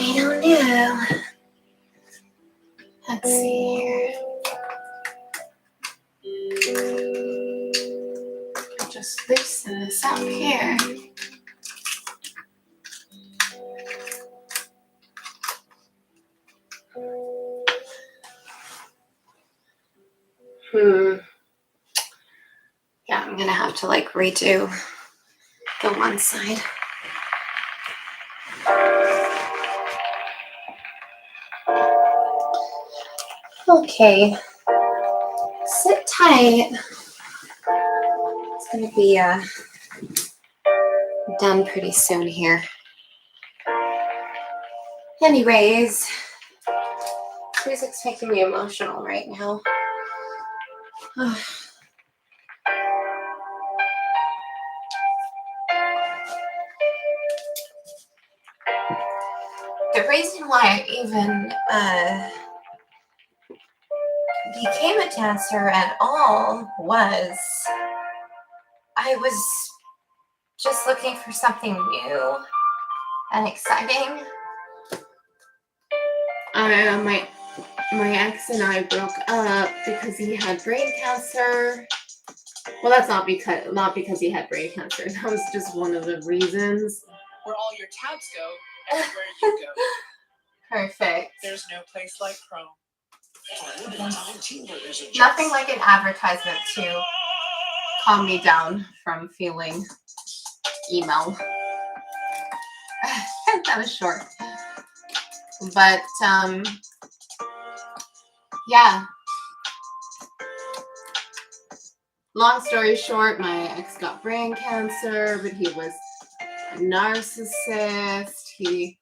Speaker 1: I don't know. Let's see here. Just loosen this up here. Yeah, I'm gonna have to like redo the one side. Okay, sit tight. It's gonna be done pretty soon here. Anyways, music's making me emotional right now. The reason why I even became a dancer at all was I was just looking for something new and exciting. My ex and I broke up because he had brain cancer. Well, that's not because he had brain cancer. That was just one of the reasons.
Speaker 2: Where all your tabs go, everywhere you go.
Speaker 1: Perfect.
Speaker 2: There's no place like Chrome.
Speaker 1: Nothing like an advertisement to calm me down from feeling emo. That was short. But, yeah. Long story short, my ex got brain cancer, but he was a narcissist. He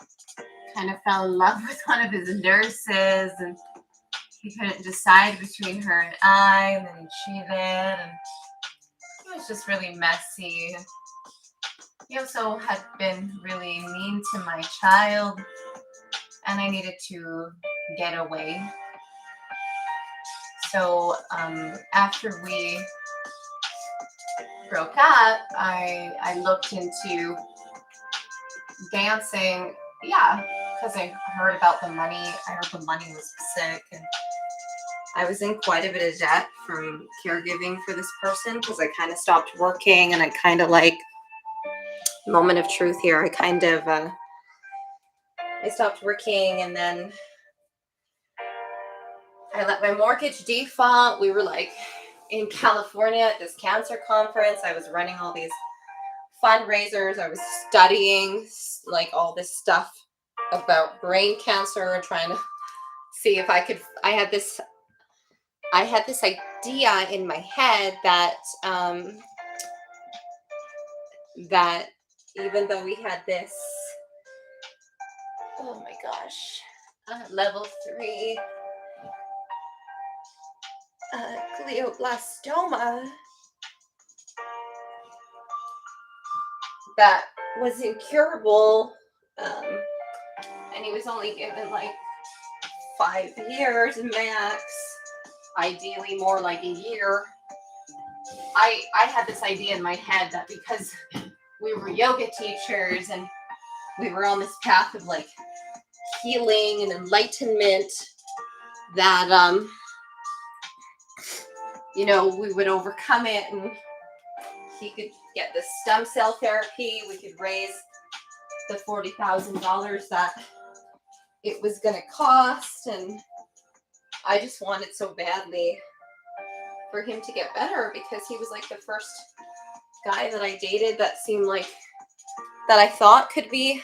Speaker 1: kind of fell in love with one of his nurses, and he couldn't decide between her and I, and then he cheated, and it was just really messy. He also had been really mean to my child, and I needed to get away. So after we broke up, I looked into dancing, yeah, because I heard about the money. I heard the money was sick, and I was in quite a bit of debt from caregiving for this person because I kind of stopped working, and I kind of like, moment of truth here, I kind of I stopped working, and then I let my mortgage default. We were like in California at this cancer conference. I was running all these fundraisers. I was studying like all this stuff about brain cancer and trying to see if I could. I had this idea in my head that that even though we had this, oh my gosh, level 3 glioblastoma that was incurable, and he was only given like 5 years max, ideally more like a year. I had this idea in my head that because we were yoga teachers and we were on this path of like healing and enlightenment, that you know, we would overcome it, and he could get the stem cell therapy. We could raise the $40,000 that it was going to cost, and I just wanted so badly for him to get better because he was like the first guy that I dated that seemed like that I thought could be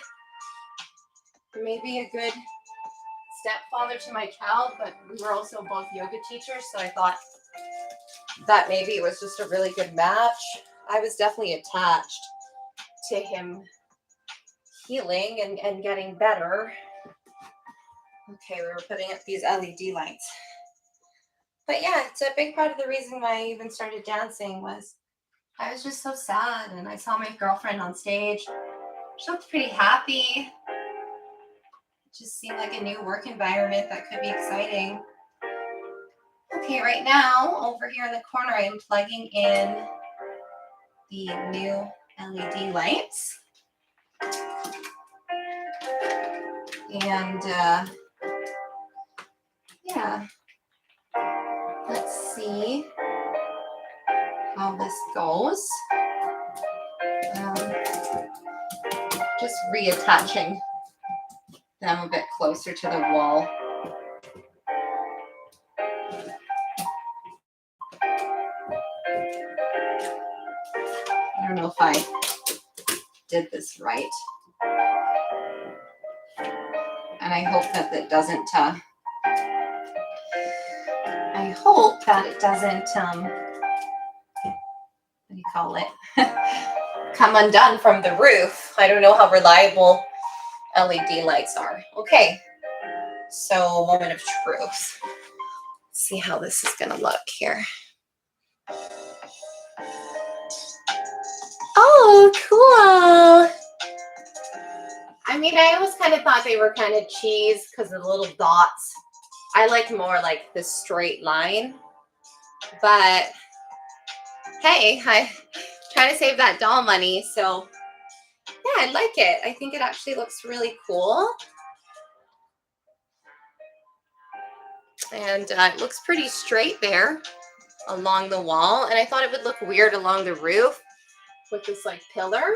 Speaker 1: maybe a good stepfather to my child, but we were also both yoga teachers, so I thought that maybe it was just a really good match. I was definitely attached to him healing and getting better. Okay, we were putting up these LED lights. But yeah, it's a big part of the reason why I even started dancing was I was just so sad, and I saw my girlfriend on stage. She looked pretty happy. It just seemed like a new work environment that could be exciting. Okay, right now, over here in the corner, I am plugging in the new LED lights. And yeah, let's see how this goes. Just reattaching them a bit closer to the wall. I don't know if I did this right. And I hope that it doesn't, what do you call it? Come undone from the roof. I don't know how reliable LED lights are. Okay, so moment of truth. Let's see how this is gonna look here. Oh, cool. I mean, I always kind of thought they were kind of cheese because of the little dots. I like more like the straight line. But hey, I try to save that doll money, so yeah, I like it. I think it actually looks really cool. And it looks pretty straight there along the wall. And I thought it would look weird along the roof with this like pillar,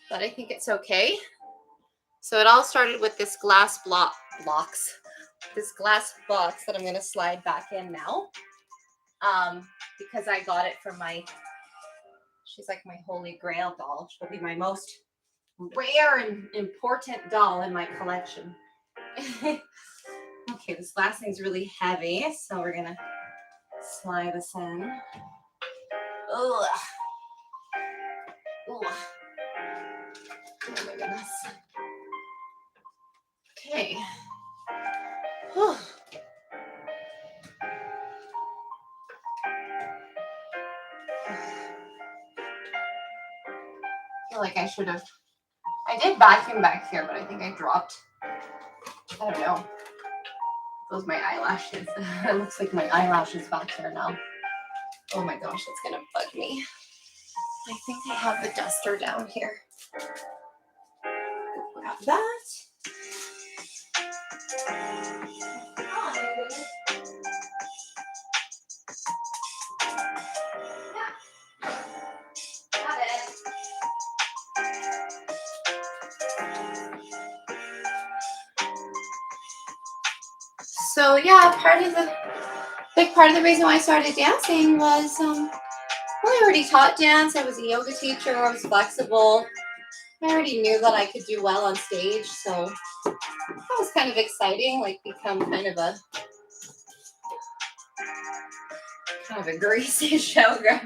Speaker 1: but I think it's okay. So it all started with this glass this glass box that I'm going to slide back in now. Because I got it from she's like my holy grail doll. She'll be my most rare and important doll in my collection. Okay, this last thing's really heavy, so we're gonna slide this in. Ugh. Ugh. Oh my goodness. Okay. Whew. I feel like I should have. I did vacuum back here, but I think I dropped. I don't know. Those are my eyelashes. It looks like my eyelashes back here now. Oh my gosh, it's gonna bug me. I think I have the duster down here. Grab that. So yeah, big part of the reason why I started dancing was, well, I already taught dance. I was a yoga teacher. I was flexible. I already knew that I could do well on stage, so that was kind of exciting. Like become kind of a greasy showgirl.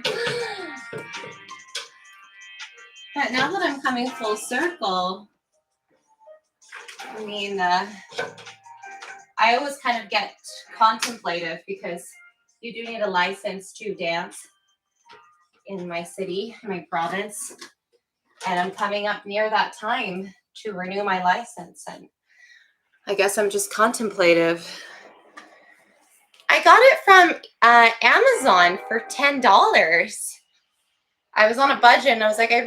Speaker 1: But now that I'm coming full circle, I mean, I always kind of get contemplative because you do need a license to dance in my city, my province. And I'm coming up near that time to renew my license. And I guess I'm just contemplative. I got it from Amazon for $10. I was on a budget and I was like, I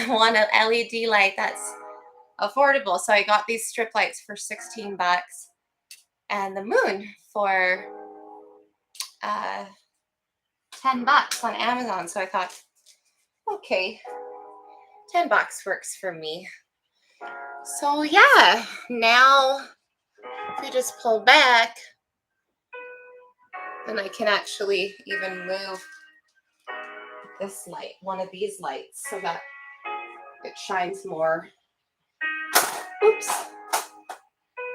Speaker 1: want an LED light that's affordable. So I got these strip lights for $16 and the moon for $10 on Amazon. So I thought, okay, $10 works for me. So yeah, now if we just pull back, then I can actually even move this light, one of these lights, so that it shines more,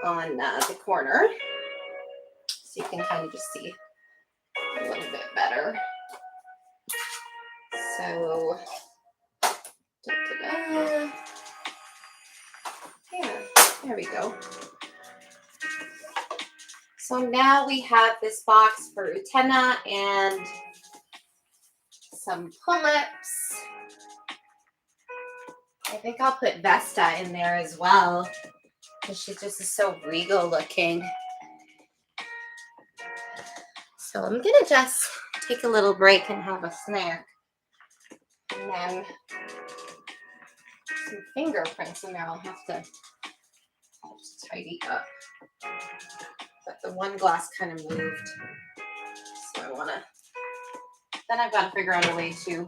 Speaker 1: on the corner. So you can kind of just see a little bit better. So, yeah, there we go. So now we have this box for Utena and some Pullips. I think I'll put Vesta in there as well because she just is so regal looking. So I'm gonna just take a little break and have a snack. And then some fingerprints in there. I'll have to Just tidy up. But the one glass kind of moved. So I want to, then I've got to figure out a way to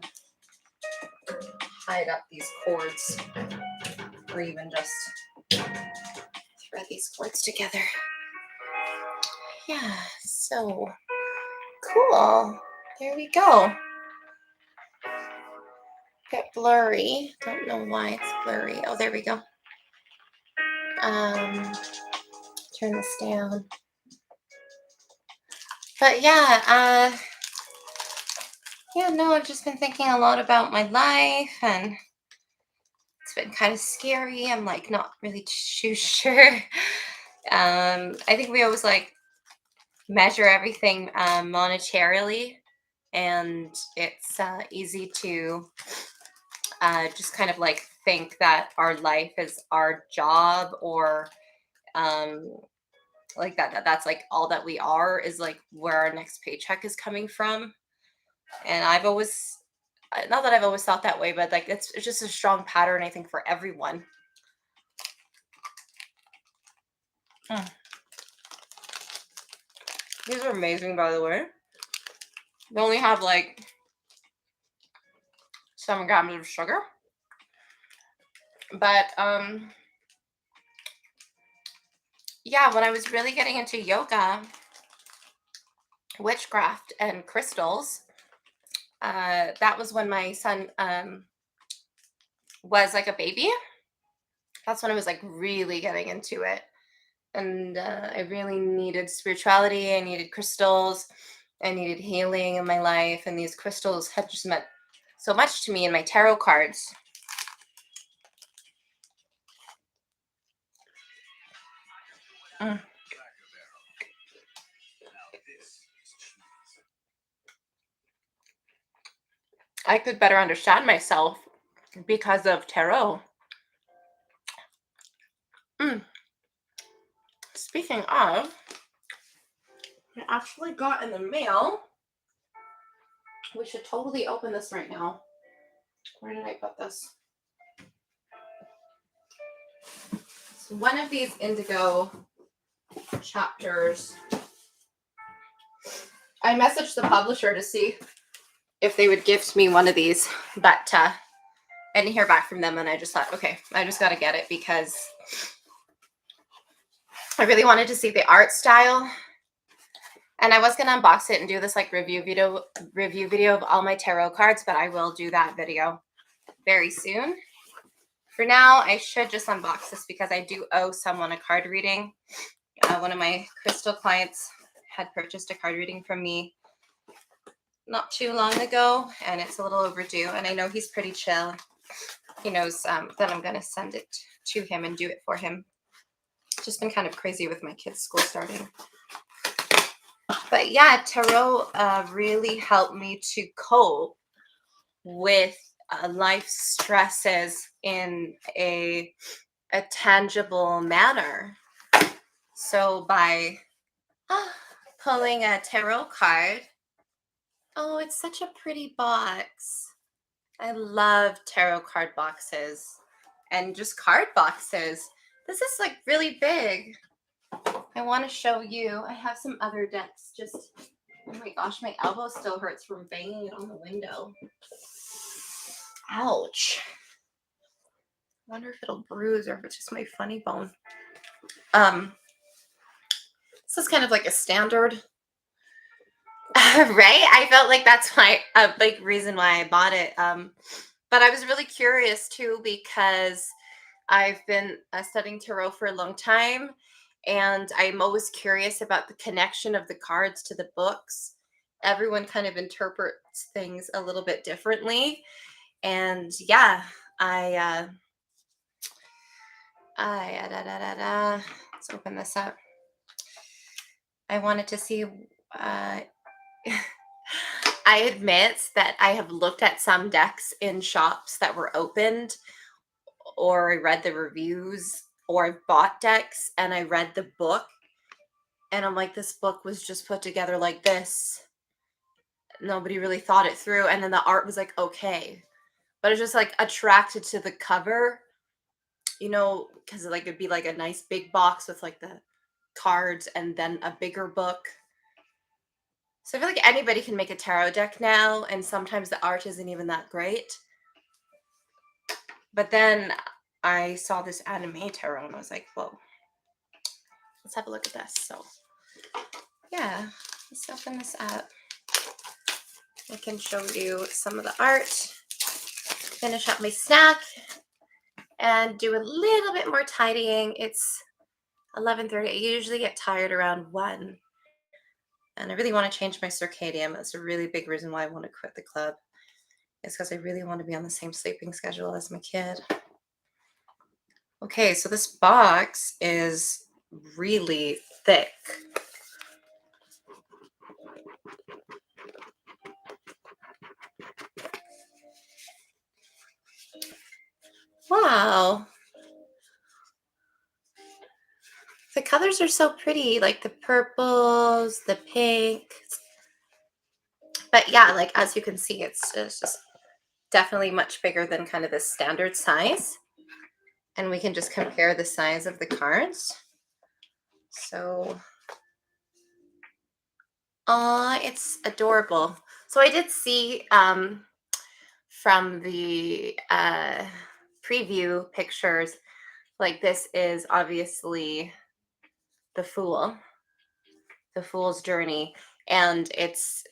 Speaker 1: hide up these cords or even just thread these cords together. Yeah, so cool. There we go. Bit blurry. Don't know why it's blurry. Oh, there we go. Turn this down. But yeah, no, I've just been thinking a lot about my life, and it's been kind of scary. I'm like not really too sure. I think we always like measure everything monetarily, and it's easy to just kind of like think that our life is our job, or like that's like all that we are, is like where our next paycheck is coming from. And I've always, not that I've always thought that way, but like it's just a strong pattern, I think, for everyone. These are amazing, by the way. They only have like 7 grams of sugar. But yeah, when I was really getting into yoga, witchcraft, and crystals, that was when my son was like a baby. That's when I was like really getting into it. And I really needed spirituality. I needed crystals. I needed healing in my life. And these crystals had just meant so much to me, in my tarot cards. I could better understand myself because of tarot. Speaking of, I actually got in the mail. We should totally open this right now. Where did I put this? So one of these indigo chapters. I messaged the publisher to see if they would gift me one of these, but I didn't hear back from them, and I just thought, okay, I just got to get it because I really wanted to see the art style. And I was going to unbox it and do this like review video of all my tarot cards, but I will do that video very soon. For now, I should just unbox this because I do owe someone a card reading. One of my crystal clients had purchased a card reading from me not too long ago, and it's a little overdue. And I know he's pretty chill. He knows that I'm going to send it to him and do it for him. It's just been kind of crazy with my kids' school starting. But yeah, tarot really helped me to cope with life stresses in a tangible manner. So by pulling a tarot card, oh, it's such a pretty box. I love tarot card boxes and just card boxes. This is like really big. I want to show you. I have some other decks. Just, oh my gosh, my elbow still hurts from banging it on the window. Ouch. I wonder if it'll bruise or if it's just my funny bone. This is kind of like a standard. Right? I felt like that's a big reason why I bought it. But I was really curious too, because I've been studying tarot for a long time, and I'm always curious about the connection of the cards to the books. Everyone kind of interprets things a little bit differently. And yeah, let's open this up. I wanted to see, I admit that I have looked at some decks in shops that were opened, or I read the reviews, or I bought decks and I read the book, and I'm like, this book was just put together like this. Nobody really thought it through. And then the art was like, okay. But it's just like attracted to the cover.
Speaker 4: you know, because like it'd be like a nice big box with like the cards and then a bigger book. So I feel like anybody can make a tarot deck now, and sometimes the art isn't even that great. But then I saw this anime tarot and I was like, whoa, let's have a look at this. So yeah, let's open this up. I can show you some of the art, finish up my snack, and do a little bit more tidying. It's 11:30. I usually get tired around 1. And I really want to change my circadian. That's a really big reason why I want to quit the club. It's because I really want to be on the same sleeping schedule as my kid. Okay, so this box is really thick. Wow. The colors are so pretty, like the purples, the pinks. But yeah, like as you can see, it's just definitely much bigger than kind of the standard size. And we can just compare the size of the cards. So, it's adorable. So I did see from the preview pictures, like this is obviously the Fool's Journey, and it's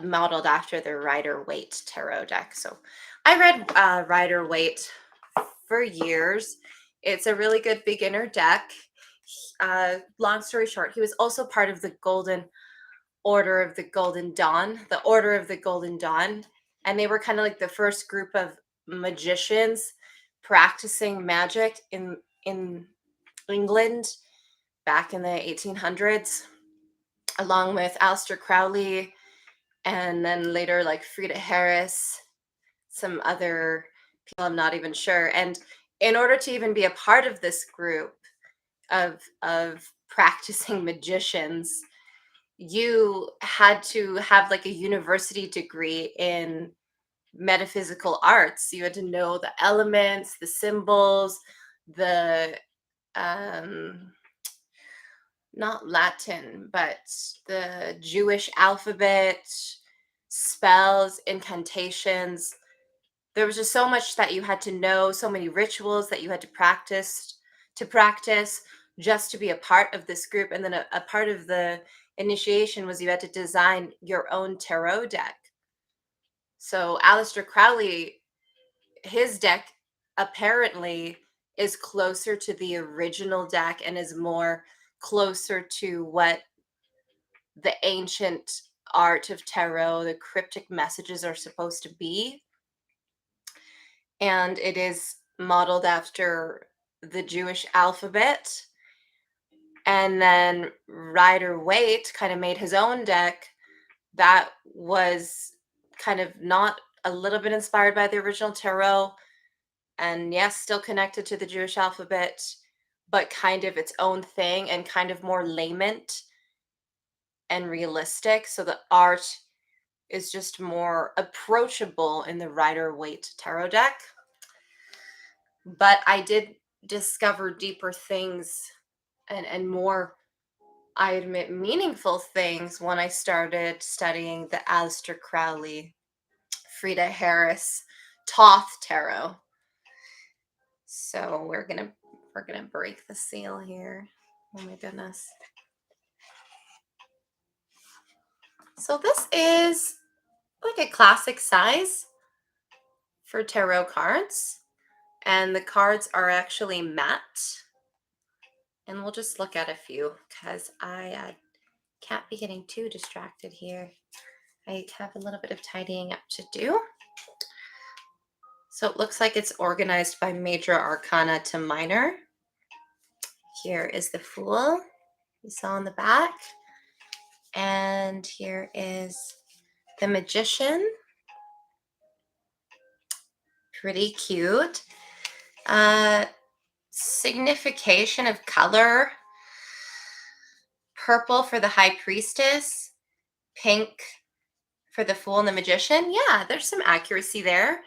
Speaker 4: modeled after the Rider-Waite tarot deck. So I read Rider-Waite for years. It's a really good beginner deck. Long story short, he was also part of the Order of the Golden Dawn, and they were kind of like the first group of magicians practicing magic in England back in the 1800s, along with Aleister Crowley, and then later like Frieda Harris, some other people I'm not even sure. And in order to even be a part of this group of practicing magicians, you had to have like a university degree in metaphysical arts. You had to know the elements, the symbols, the not Latin, but the Jewish alphabet, spells, incantations. There was just so much that you had to know, so many rituals that you had to practice just to be a part of this group. And then a part of the initiation was you had to design your own tarot deck. So Aleister Crowley, his deck apparently is closer to the original deck and is more closer to what the ancient art of tarot, the cryptic messages are supposed to be. And it is modeled after the Jewish alphabet. And then Rider-Waite kind of made his own deck that was kind of not a little bit inspired by the original tarot, and yes, still connected to the Jewish alphabet, but kind of its own thing and kind of more lament and realistic. So the art is just more approachable in the Rider-Waite tarot deck. But I did discover deeper things and more, I admit, meaningful things when I started studying the Aleister Crowley, Frieda Harris, Thoth tarot. So we're gonna break the seal here. Oh my goodness. So this is like a classic size for tarot cards, and the cards are actually matte. And we'll just look at a few because I can't be getting too distracted here. I have a little bit of tidying up to do. So it looks like it's organized by major arcana to minor. Here is the Fool you saw on the back. And here is the Magician. Pretty cute. Signification of color: purple for the High Priestess, pink for the Fool and the Magician. Yeah, there's some accuracy there.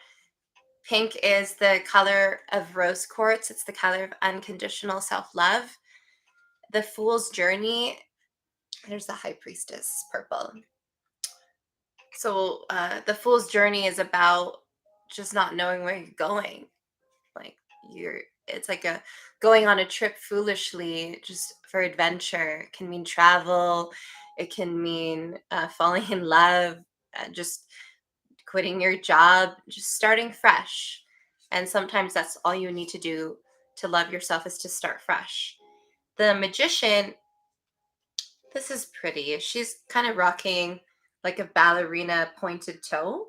Speaker 4: Pink is the color of rose quartz. It's the color of unconditional self-love. The Fool's Journey, there's the High Priestess, purple. So the Fool's Journey is about just not knowing where you're going. Like it's like a going on a trip foolishly just for adventure. It can mean travel. It can mean falling in love, just quitting your job, just starting fresh. And sometimes that's all you need to do to love yourself, is to start fresh. The Magician, this is pretty. She's kind of rocking like a ballerina pointed toe.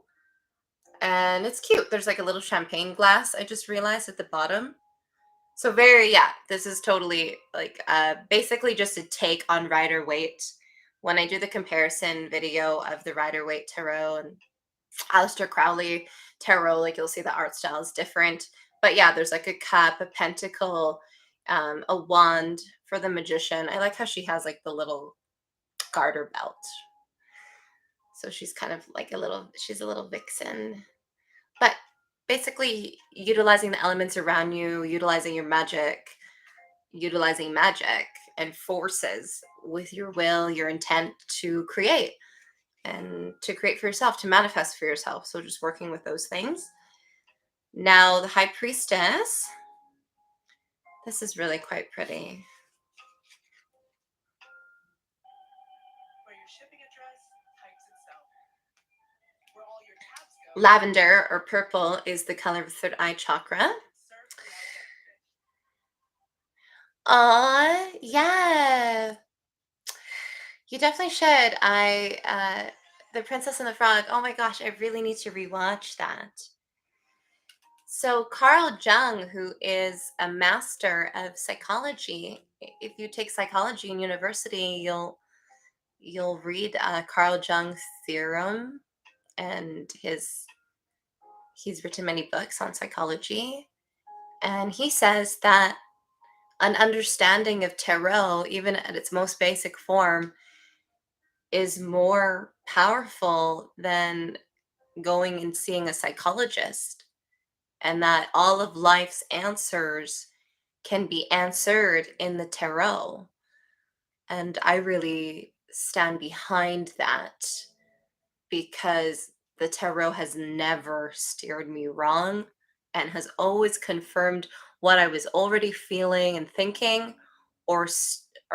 Speaker 4: And it's cute. There's like a little champagne glass, I just realized, at the bottom. So this is totally like basically just a take on Rider-Waite. When I do the comparison video of the Rider-Waite tarot and Aleister Crowley tarot, like you'll see the art style is different. But yeah, there's like a cup, a pentacle, a wand for the Magician. I like how she has like the little garter belt. So she's kind of like she's a little vixen. But basically utilizing the elements around you, utilizing your magic, utilizing magic and forces with your will, your intent to create and to create for yourself, to manifest for yourself. So just working with those things. Now the High Priestess, this is really quite pretty.
Speaker 2: For your shipping address, types itself. Where all your tabs go.
Speaker 4: Lavender or purple is the color of the third eye chakra. Yeah. You definitely should. The Princess and the Frog. Oh my gosh, I really need to rewatch that. So Carl Jung, who is a master of psychology, if you take psychology in university, you'll read Carl Jung's theorem, and he's written many books on psychology, and he says that an understanding of tarot, even at its most basic form, is more powerful than going and seeing a psychologist, and that all of life's answers can be answered in the tarot. And I really stand behind that, because the tarot has never steered me wrong and has always confirmed what I was already feeling and thinking, or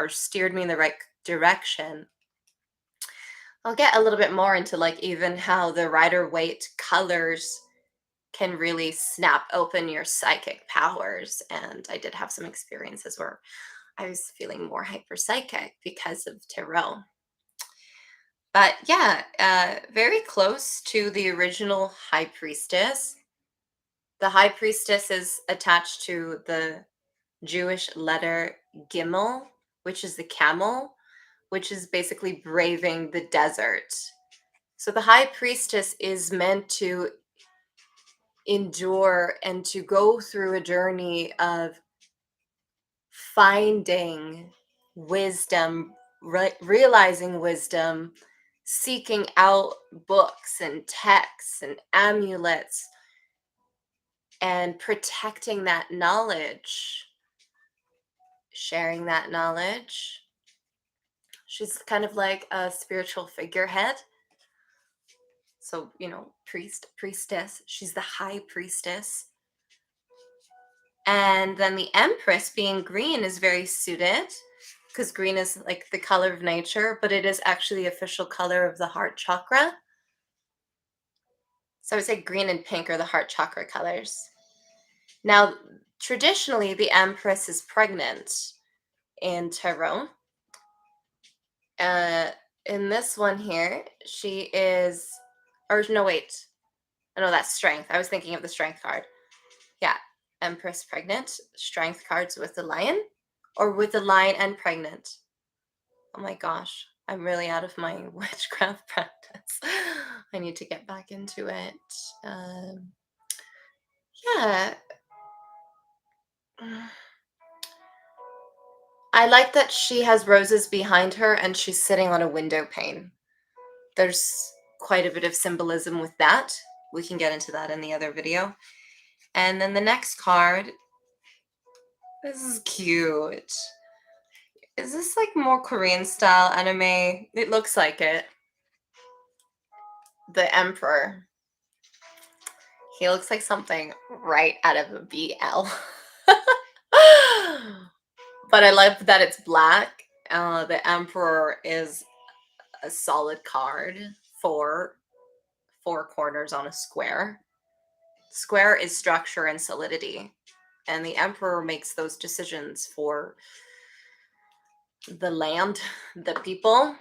Speaker 4: steered me in the right direction. I'll get a little bit more into like even how the Rider-Waite colors can really snap open your psychic powers. And I did have some experiences where I was feeling more hyper psychic because of tarot. But yeah, very close to the original High Priestess. The High Priestess is attached to the Jewish letter Gimel, which is the camel, which is basically braving the desert. So the High Priestess is meant to endure and to go through a journey of finding wisdom, realizing wisdom, seeking out books and texts and amulets, and protecting that knowledge, sharing that knowledge. She's kind of like a spiritual figurehead. So, priestess, she's the High Priestess. And then the Empress, being green, is very suited, because green is like the color of nature, but it is actually the official color of the heart chakra. So I would say green and pink are the heart chakra colors. Now, traditionally, the Empress is pregnant in tarot. In this one here, she is, or no, wait. Oh, no, that's strength. I was thinking of the strength card. Yeah, Empress pregnant, strength cards with the lion, or with the lion and pregnant. Oh my gosh, I'm really out of my witchcraft practice. I need to get back into it. Yeah. I like that she has roses behind her and she's sitting on a window pane. There's quite a bit of symbolism with that. We can get into that in the other video. And then the next card, this is cute. Is this like more Korean style anime? It looks like it. The Emperor. He looks like something right out of a BL. But I love that it's black. The Emperor is a solid card for 4 corners on a square. Square is structure and solidity. And the Emperor makes those decisions for the land, the people.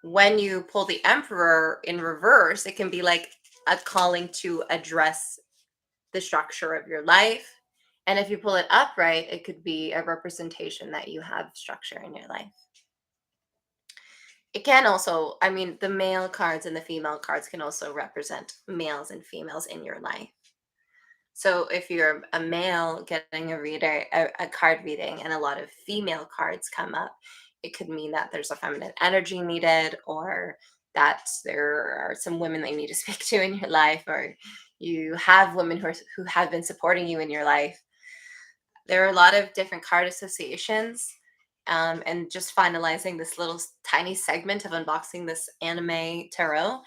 Speaker 4: When you pull the Emperor in reverse, it can be like a calling to address the structure of your life. And if you pull it upright, it could be a representation that you have structure in your life. It can also, I mean, the male cards and the female cards can also represent males and females in your life. So if you're a male getting a card reading and a lot of female cards come up, it could mean that there's a feminine energy needed, or that there are some women that you need to speak to in your life, or you have women who have been supporting you in your life. There are a lot of different card associations, and just finalizing this little tiny segment of unboxing this anime tarot.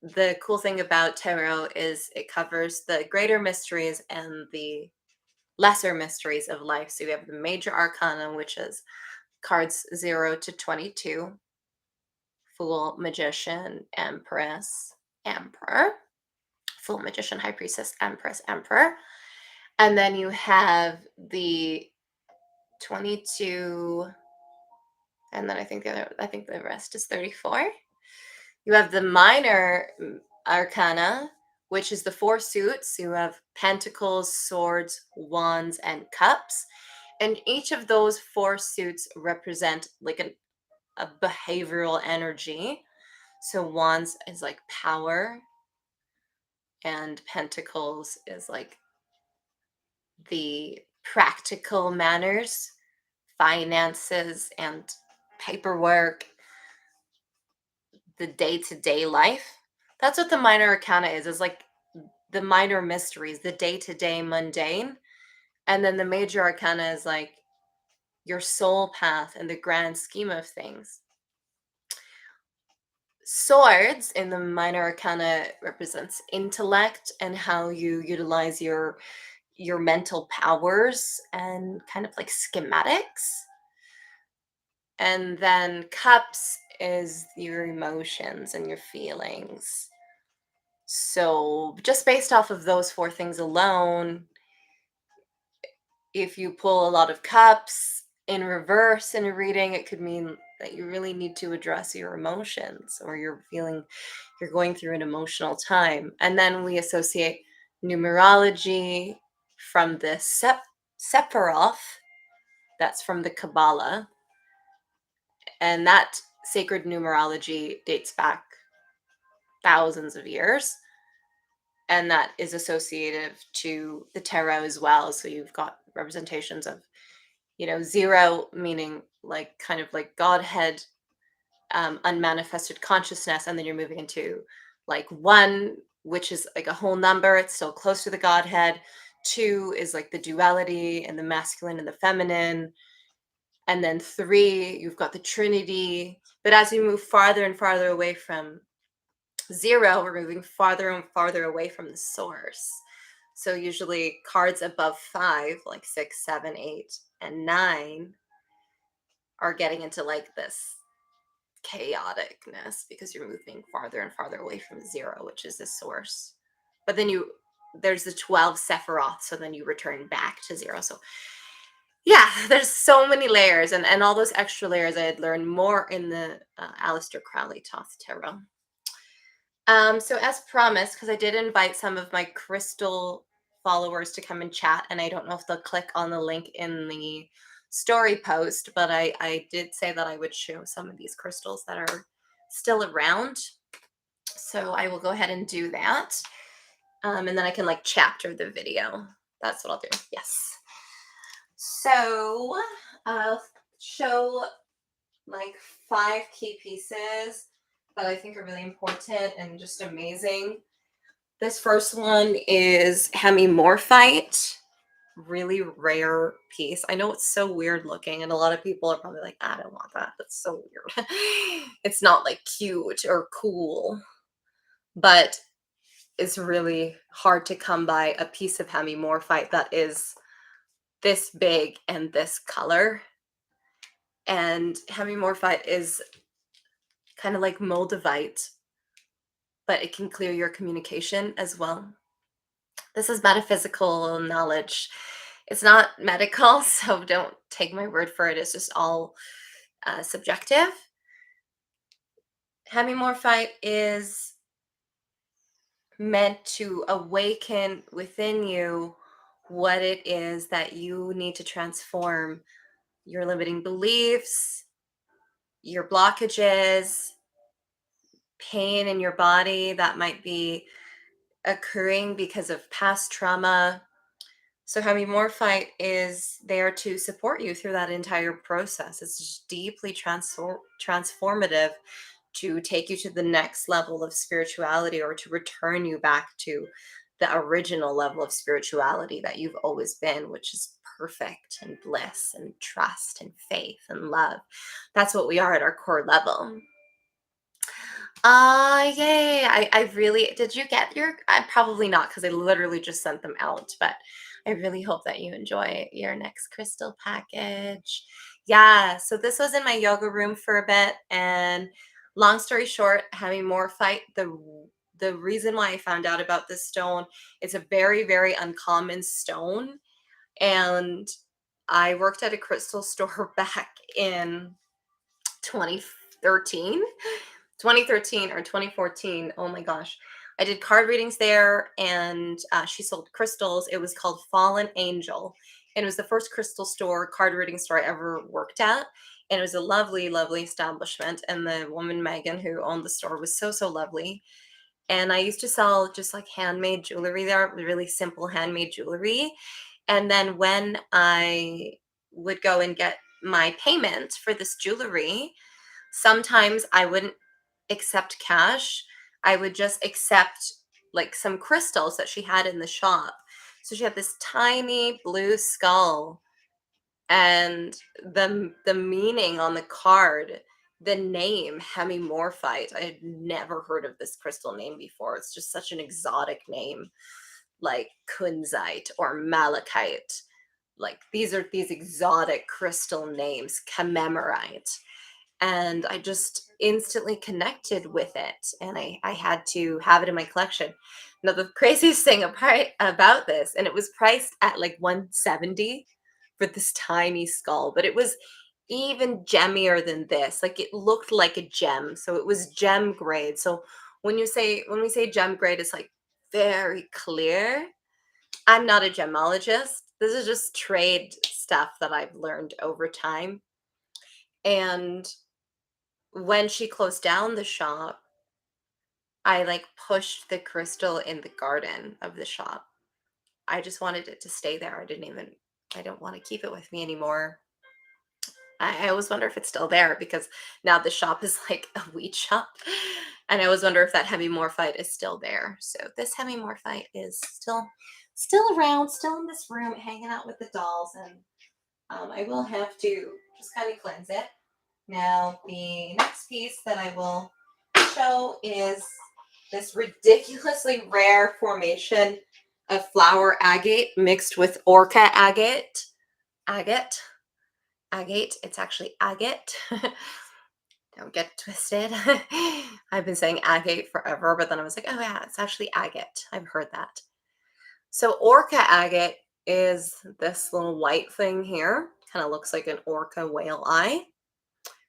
Speaker 4: The cool thing about tarot is it covers the greater mysteries and the lesser mysteries of life. So you have the major arcana, which is cards 0 to 22, Fool, Magician, Empress, Emperor, Fool, Magician, High Priestess, Empress, Emperor. And then you have the 22, and then I think the rest is 34. You have the minor arcana, which is the 4 suits. You have pentacles, swords, wands, and cups. And each of those 4 suits represent like a behavioral energy. So wands is like power, and pentacles is like the practical manners, finances, and paperwork, the day-to-day life. That's what the minor arcana is like the minor mysteries, the day-to-day mundane. And then the major arcana is like your soul path and the grand scheme of things. Swords in the minor arcana represents intellect and how you utilize your mental powers and kind of like schematics. And then cups is your emotions and your feelings. So just based off of those 4 things alone, if you pull a lot of cups in reverse in a reading, it could mean that you really need to address your emotions, or you're going through an emotional time. And then we associate numerology from the Sephiroth, that's from the Kabbalah. And that sacred numerology dates back thousands of years. And that is associated to the tarot as well. So you've got representations of, 0 meaning like kind of like Godhead, unmanifested consciousness. And then you're moving into like 1, which is like a whole number. It's still close to the Godhead. 2 is like the duality and the masculine and the feminine. And then 3, you've got the Trinity. But as we move farther and farther away from 0, we're moving farther and farther away from the source. So usually cards above 5, like 6, 7, 8, and 9, are getting into like this chaoticness because you're moving farther and farther away from 0, which is the source. But then there's the 12 Sephiroth, so then you return back to 0. So yeah, there's so many layers, and all those extra layers I had learned more in the Aleister Crowley Thoth Tarot. So as promised, because I did invite some of my crystal followers to come and chat, and I don't know if they'll click on the link in the story post, but I did say that I would show some of these crystals that are still around. So I will go ahead and do that. And then I can like chapter the video. That's what I'll do. Yes. So I'll show like 5 key pieces that I think are really important and just amazing
Speaker 1: This first one is Hemimorphite. Really rare piece. I know it's so weird looking, and a lot of people are probably like, I don't want that. That's so weird. It's not like cute or cool, but it's really hard to come by a piece of Hemimorphite that is this big and this color. And Hemimorphite is kind of like Moldavite, but it can clear your communication as well. This is metaphysical knowledge. It's not medical, so don't take my word for it. It's just all subjective. Hemimorphite is meant to awaken within you what it is that you need to transform: your limiting beliefs, your blockages, pain in your body that might be occurring because of past trauma. So Hemimorphite is there to support you through that entire process. It's just deeply transformative to take you to the next level of spirituality, or to return you back to the original level of spirituality that you've always been, which is perfect and bliss and trust and faith and love. That's what we are at our core level. Yay. I really, did you get your, probably not, because I literally just sent them out, but I really hope that you enjoy your next crystal package. Yeah, so this was in my yoga room for a bit, and long story short, Hemimorphite, the reason why I found out about this stone, it's a very, very uncommon stone, and I worked at a crystal store back in 2013 or 2014. Oh my gosh. I did card readings there, and she sold crystals. It was called Fallen Angel. And it was the first crystal store, card reading store I ever worked at. And it was a lovely, lovely establishment. And the woman, Megan, who owned the store, was so, so lovely. And I used to sell just like handmade jewelry there, really simple handmade jewelry. And then when I would go and get my payment for this jewelry, sometimes I wouldn't accept cash. I would just accept like some crystals that she had in the shop. So she had this tiny blue skull, and the meaning on the card, the name Hemimorphite. I had never heard of this crystal name before. It's just such an exotic name, like kunzite or malachite. Like these are these exotic crystal names, commemorite. And I just instantly connected with it, and I had to have it in my collection. Now the craziest thing about this, and it was priced at like 170 for this tiny skull, but it was even gemmier than this. Like it looked like a gem, so it was gem grade. So when we say gem grade, it's like very clear. I'm not a gemologist. This is just trade stuff that I've learned over time. And when she closed down the shop, I like pushed the crystal in the garden of the shop. I just wanted it to stay there. I don't want to keep it with me anymore. I always wonder if it's still there, because now the shop is like a weed shop. And I always wonder if that Hemimorphite is still there. So this Hemimorphite is still around, still in this room, hanging out with the dolls. And I will have to just kind of cleanse it. Now, the next piece that I will show is this ridiculously rare formation of flower agate mixed with orca agate. Agate. It's actually agate. Don't get it twisted. I've been saying agate forever, but then I was like, oh yeah, it's actually agate. I've heard that. So orca agate is this little white thing here. Kind of looks like an orca whale eye.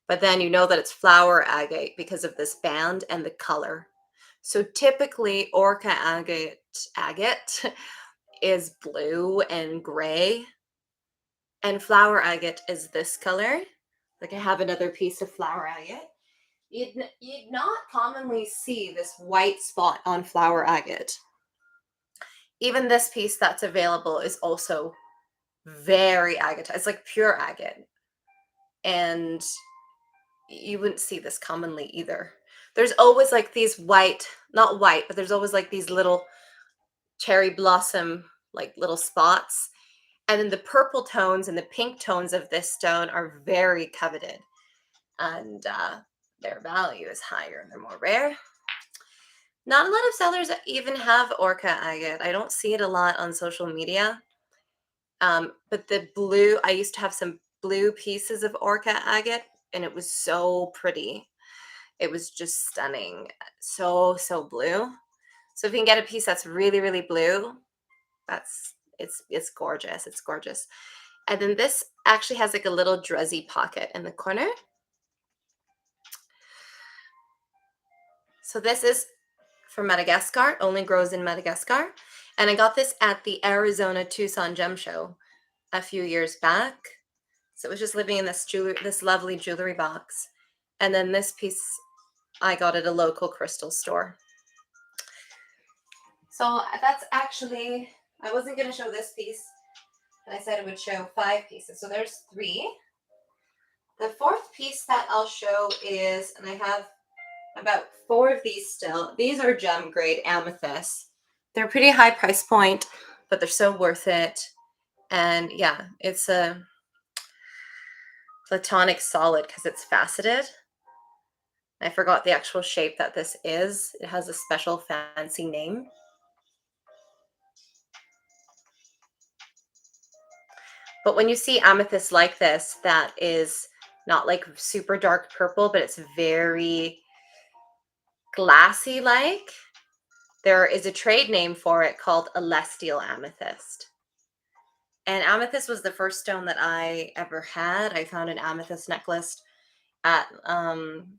Speaker 1: But then you know that it's flower agate because of this band and the color. So typically orca agate is blue and gray. And flower agate is this color. Like I have another piece of flower agate. You'd not commonly see this white spot on flower agate. Even this piece that's available is also very agate. It's like pure agate. And you wouldn't see this commonly either.
Speaker 4: there's always like these white, not white, but there's always like these little cherry blossom, like little spots. And then the purple tones and the pink tones of this stone are very coveted. And their value is higher and they're more rare. Not a lot of sellers even have Orca agate. I don't see it a lot on social media. But the blue, I used to have some blue pieces of Orca agate, and it was so pretty. It was just stunning. So, so blue. So if you can get a piece that's really, really blue, it's gorgeous. It's gorgeous. And then this actually has like a little druzzy pocket in the corner. So this is from Madagascar, only grows in Madagascar. And I got this at the Arizona Tucson Gem Show a few years back. So it was just living in this lovely jewelry box. And then this piece I got at a local crystal store. So that's actually, I wasn't going to show this piece, and I said I would show 5 pieces. So there's 3. The 4th piece that I'll show is, and I have about 4 of these still. These are gem grade amethyst. They're pretty high price point, but they're so worth it. And yeah, it's a platonic solid because it's faceted. I forgot the actual shape that this is. It has a special fancy name. But when you see amethyst like this, that is not like super dark purple, but it's very glassy like. There is a trade name for it called celestial amethyst. And amethyst was the first stone that I ever had. I found an amethyst necklace at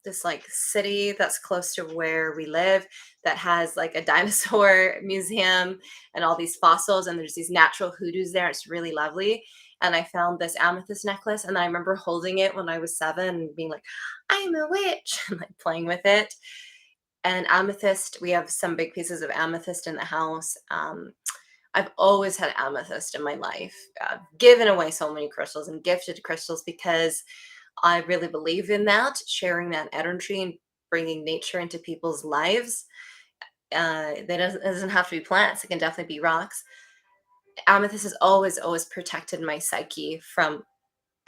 Speaker 4: this like city that's close to where we live that has like a dinosaur museum and all these fossils, and there's these natural hoodoos there. It's really lovely. And I found this amethyst necklace, and I remember holding it when I was 7 and being like, I'm a witch, and like playing with it. And amethyst, we have some big pieces of amethyst in the house. I've always had amethyst in my life. I've given away so many crystals and gifted crystals because I really believe in that, sharing that energy and bringing nature into people's lives. It doesn't have to be plants. It can definitely be rocks. Amethyst has always protected my psyche from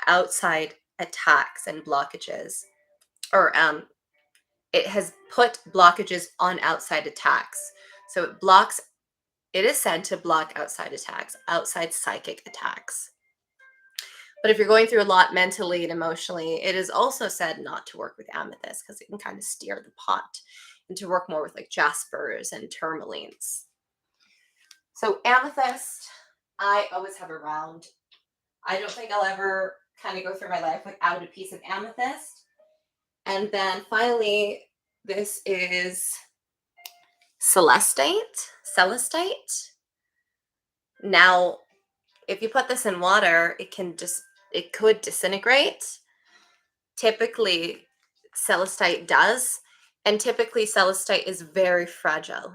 Speaker 4: outside attacks and blockages. Or it has put blockages on outside attacks. So it is said to block outside attacks, outside psychic attacks. But if you're going through a lot mentally and emotionally, it is also said not to work with amethyst because it can kind of steer the pot, and to work more with like jaspers and tourmalines. So amethyst, I always have around. I don't think I'll ever kind of go through my life without a piece of amethyst. And then finally, this is Celestate. Now, if you put this in water, it could disintegrate. Typically, Celestite does. And typically, Celestite is very fragile.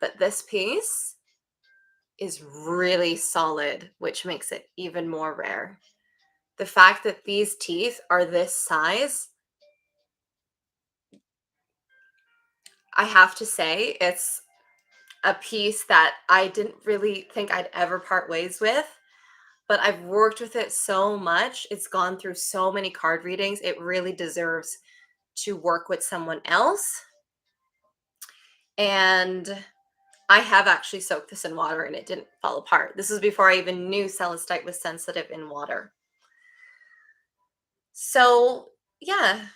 Speaker 4: But this piece is really solid, which makes it even more rare. The fact that these teeth are this size, I have to say, it's a piece that I didn't really think I'd ever part ways with, but I've worked with it so much. It's gone through so many card readings. It really deserves to work with someone else. And I have actually soaked this in water and it didn't fall apart. This is before I even knew Celestite was sensitive in water. So yeah,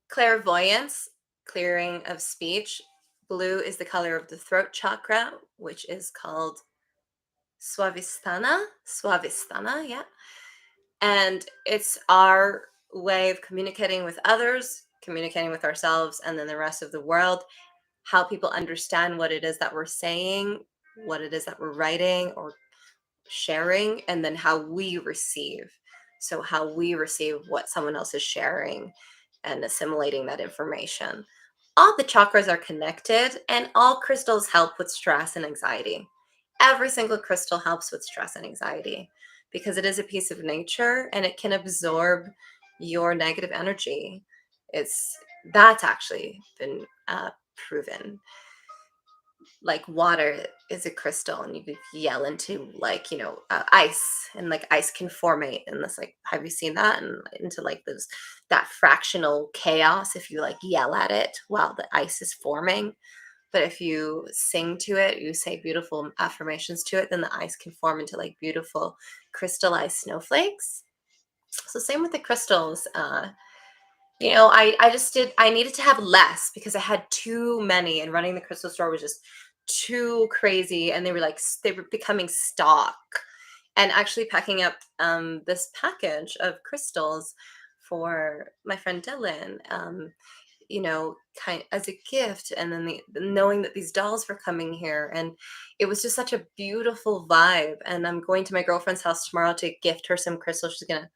Speaker 4: clairvoyance, clearing of speech. Blue is the color of the throat chakra, which is called Swavistana, yeah. And it's our way of communicating with others, communicating with ourselves, and then the rest of the world, how people understand what it is that we're saying, what it is that we're writing or sharing, and then how we receive. So how we receive what someone else is sharing and assimilating that information. All the chakras are connected, and all crystals help with stress and anxiety. Every single crystal helps with stress and anxiety because it is a piece of nature and it can absorb your negative energy. That's actually been
Speaker 1: proven. Like water is a crystal, and you could yell into like ice, and like ice can formate, and this like have you seen that, and into like those that fractional chaos if you like yell at it while the ice is forming. But if you sing to it, you say beautiful affirmations to it, then the ice can form into like beautiful crystallized snowflakes. So same with the crystals. I needed to have less because I had too many, and running the crystal store was just too crazy, and they were becoming stock. And actually packing up this package of crystals for my friend Dylan, kind as a gift, and then knowing that these dolls were coming here, and it was just such a beautiful vibe. And I'm going to my girlfriend's house tomorrow to gift her some crystals. She's gonna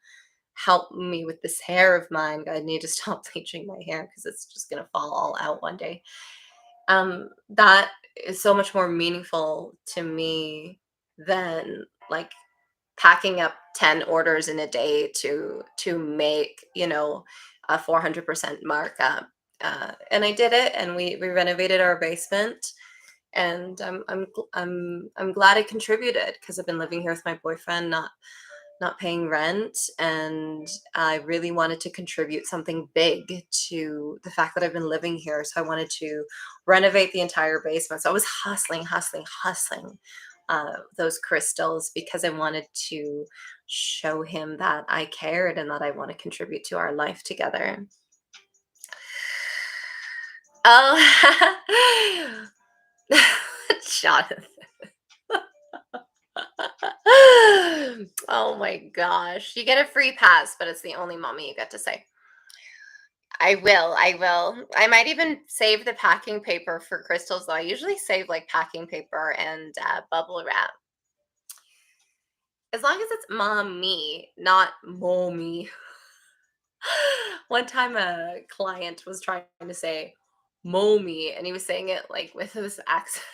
Speaker 1: help me with this hair of mine. I need to stop bleaching my hair because it's just gonna fall all out one day. That is so much more meaningful to me than like packing up 10 orders in a day to make a 400% markup. And I did it, and we renovated our basement, and I'm glad I contributed because I've been living here with my boyfriend, not paying rent, and I really wanted to contribute something big to the fact that I've been living here. So I wanted to renovate the entire basement. So I was hustling those crystals because I wanted to show him that I cared and that I want to contribute to our life together. Oh, Jonathan. Oh my gosh. You get a free pass, but it's the only mommy you get to say. I will. I might even save the packing paper for crystals, though. I usually save like packing paper and bubble wrap. As long as it's mommy, not mommy. One time a client was trying to say mommy, and he was saying it like with this accent.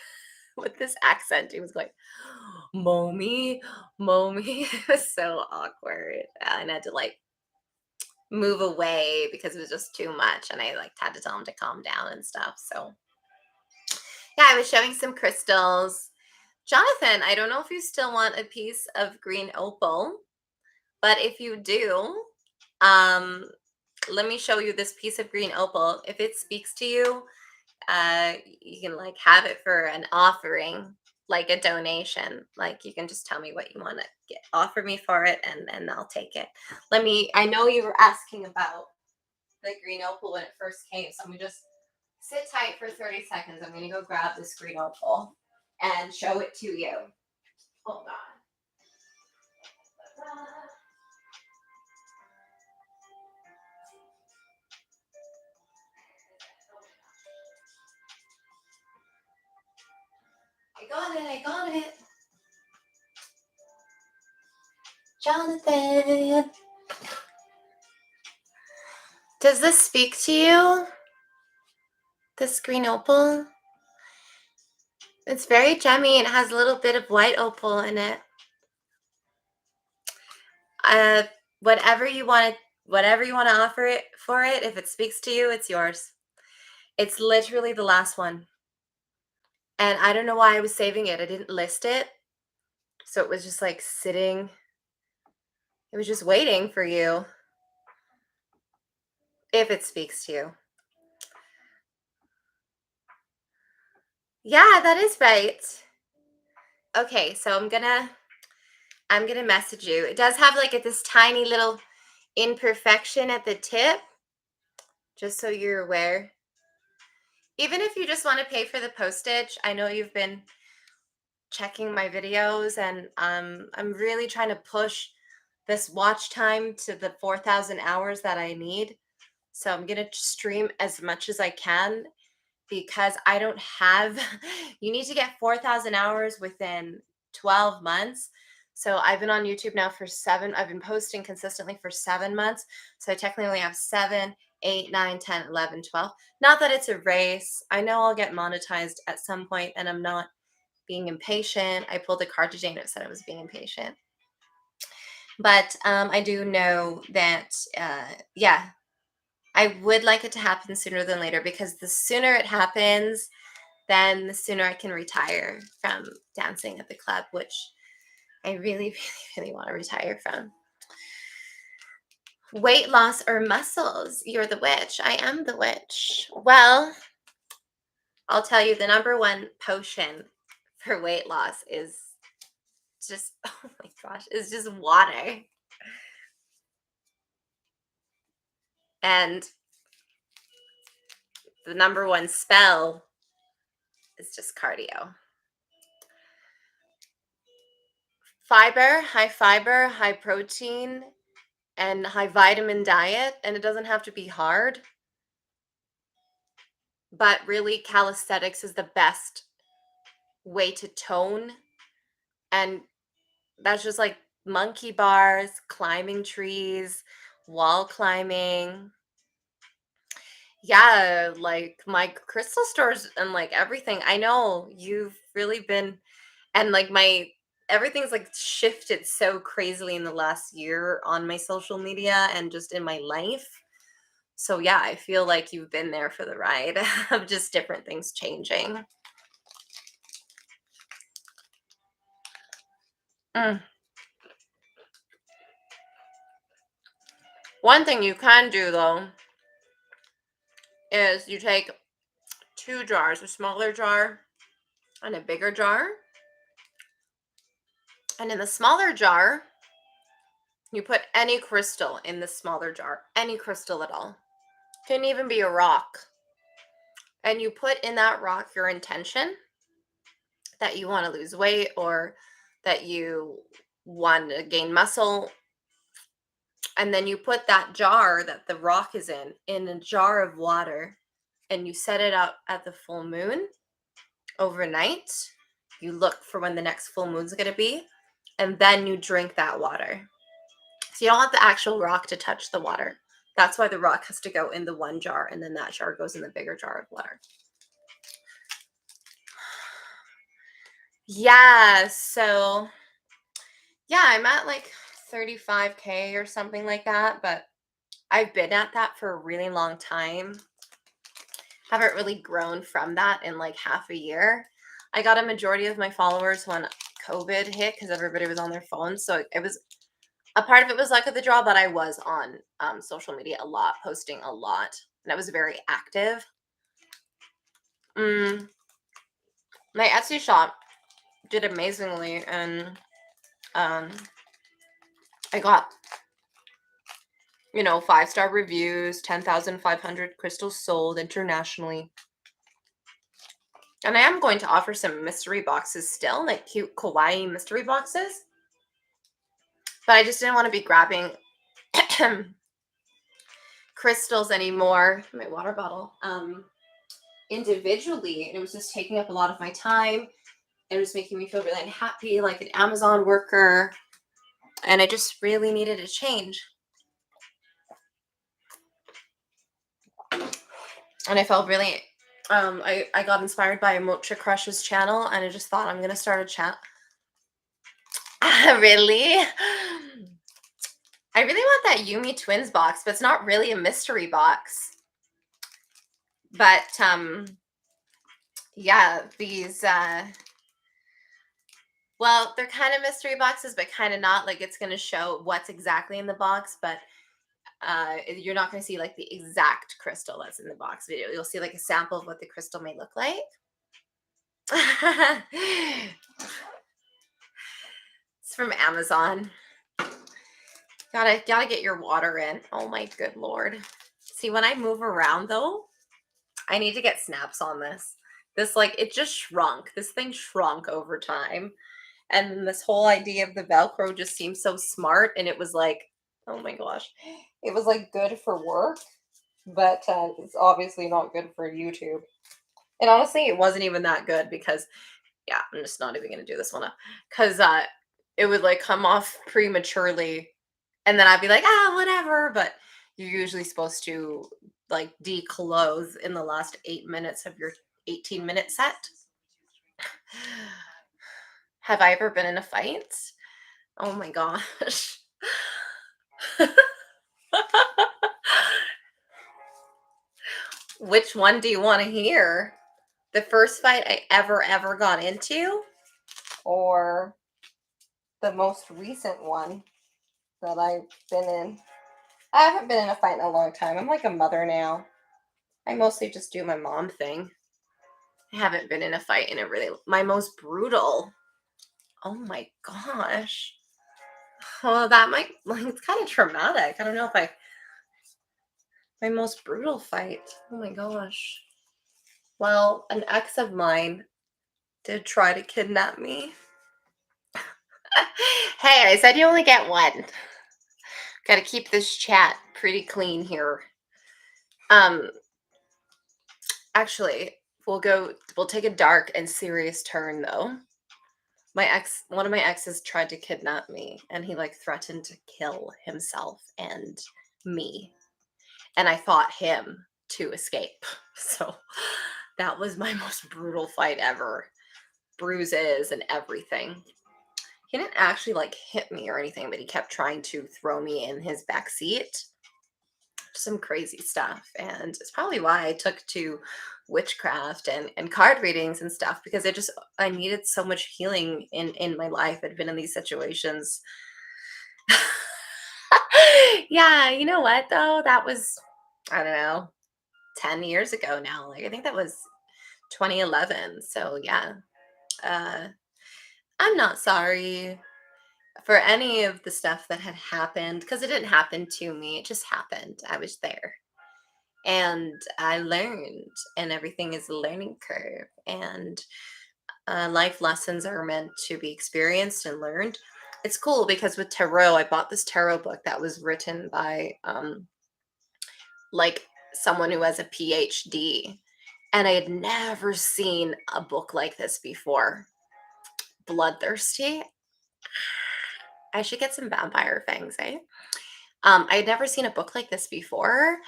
Speaker 1: With this accent, he was like, mommy. It was so awkward. And I had to like move away because it was just too much, and I like had to tell him to calm down and stuff. So yeah, I was showing some crystals. Jonathan, I don't know if you still want a piece of green opal, but if you do, let me show you this piece of green opal. If it speaks to you, you can like have it for an offering, like a donation. Like you can just tell me what you want to offer me for it, and I'll take it. I know you were asking about the green opal when it first came, so I'm gonna just sit tight for 30 seconds. I'm gonna go grab this green opal and show it to you. Hold on. I got it. Jonathan. Does this speak to you? This green opal? It's very gemmy and has a little bit of white opal in it. Whatever you want to offer it for it, if it speaks to you, it's yours. It's literally the last one. And I don't know why I was saving it. I didn't list it. So it was just like sitting. It was just waiting for you. If it speaks to you. Yeah, that is right. Okay, so I'm gonna message you. It does have like this tiny little imperfection at the tip, just so you're aware. Even if you just want to pay for the postage, I know you've been checking my videos, and I'm really trying to push this watch time to the 4,000 hours that I need. So I'm going to stream as much as I can because I don't have, you need to get 4,000 hours within 12 months. So I've been on YouTube now for I've been posting consistently for 7 months. So I technically only have 7, 8, 9, 10, 11, 12. Not that it's a race. I know I'll get monetized at some point, and I'm not being impatient. I pulled a card today and it said I was being impatient. But I do know that, yeah,
Speaker 4: I would like it to happen sooner than later, because the sooner it happens, then the sooner I can retire from dancing at the club, which I really, really, really want to retire from. Weight loss or muscles? You're the witch. I am the witch. Well, I'll tell you, the number one potion for weight loss is just, oh my gosh, is just water. And the number one spell is just cardio. Fiber, high protein, and high vitamin diet. And it doesn't have to be hard. But really, calisthenics is the best way to tone. And that's just like monkey bars, climbing trees, wall climbing. Yeah, like my crystal stores and like everything. I know you've really been, and like everything's like shifted so crazily in the last year on my social media and just in my life. So yeah, I feel like you've been there for the ride of just different things changing. One thing you can do though is you take 2 jars, a smaller jar and a bigger jar. And in the smaller jar, you put any crystal in the smaller jar, any crystal at all. Can even be a rock. And you put in that rock your intention that you want to lose weight or that you want to gain muscle. And then you put that jar that the rock is in a jar of water, and you set it up at the full moon overnight. You look for when the next full moon's going to be, and then you drink that water. So you don't want the actual rock to touch the water. That's why the rock has to go in the one jar, and then that jar goes in the bigger jar of water. Yeah, so yeah, I'm at like 35K or something like that, but I've been at that for a really long time. Haven't really grown from that in like half a year. I got a majority of my followers when COVID hit because everybody was on their phones. So it was, a part of it was luck of the draw, but I was on social media a lot, posting a lot, and I was very active. My Etsy shop did amazingly, and I got, 5-star reviews, 10,500 crystals sold internationally. And I am going to offer some mystery boxes still, like cute kawaii mystery boxes. But I just didn't want to be grabbing crystals anymore. My water bottle. Individually. And it was just taking up a lot of my time. It was making me feel really unhappy, like an Amazon worker. And I just really needed a change. And I felt really, I got inspired by Mocha Crush's channel, and I just thought, I'm going to start a chat. Really? I really want that Yumi Twins box, but it's not really a mystery box. But, yeah, these, well, they're kind of mystery boxes, but kind of not. Like, it's going to show what's exactly in the box, but you're not going to see like the exact crystal that's in the box video. You'll see like a sample of what the crystal may look like. It's from Amazon. Gotta get your water in. Oh my good Lord. See, when I move around though, I need to get snaps on this. This, like, it just shrunk. This thing shrunk over time. And this whole idea of the Velcro just seemed so smart. And it was like, oh my gosh. It was like good for work, but it's obviously not good for YouTube. And honestly, it wasn't even that good because, yeah, I'm just not even going to do this one up. Because it would like come off prematurely. And then I'd be like, whatever. But you're usually supposed to like declothe in the last 8 minutes of your 18-minute set. Have I ever been in a fight? Oh my gosh. Which one do you want to hear? The first fight I ever got into, or the most recent one that I've been in? I haven't been in a fight in a long time. I'm like a mother now. I mostly just do my mom thing. I haven't been in a fight in a really... My most brutal. Oh my gosh. Oh, that might... Like, it's kind of traumatic. I don't know if I... My most brutal fight. Oh my gosh. Well, an ex of mine did try to kidnap me. Hey, I said you only get one. Gotta keep this chat pretty clean here. Actually, we'll take a dark and serious turn though. One of my exes tried to kidnap me, and he like threatened to kill himself and me. And I fought him to escape. So that was my most brutal fight ever. Bruises and everything. He didn't actually like hit me or anything, but he kept trying to throw me in his back seat. Some crazy stuff. And it's probably why I took to witchcraft and card readings and stuff, because I needed so much healing in my life. I'd been in these situations. Yeah, you know what though? That was, I don't know, 10 years ago now. Like I think that was 2011. So yeah. I'm not sorry for any of the stuff that had happened, because it didn't happen to me. It just happened. I was there. And I learned, and everything is a learning curve. And life lessons are meant to be experienced and learned. It's cool because with tarot, I bought this tarot book that was written by like someone who has a PhD. And I had never seen a book like this before. Bloodthirsty. I should get some vampire fangs, eh? I had never seen a book like this before.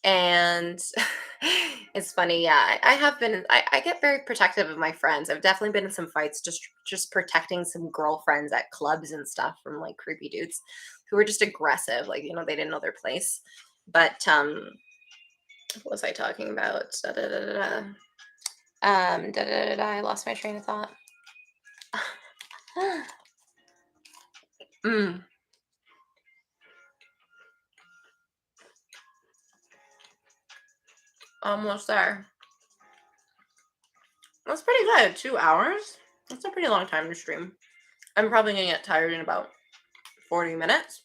Speaker 4: And it's funny, yeah. I get very protective of my friends. I've definitely been in some fights just protecting some girlfriends at clubs and stuff from like creepy dudes who were just aggressive, like, you know, they didn't know their place. But what was I talking about? I lost my train of thought. Almost there. That's pretty good. 2 hours. That's a pretty long time to stream. I'm probably gonna get tired in about 40 minutes.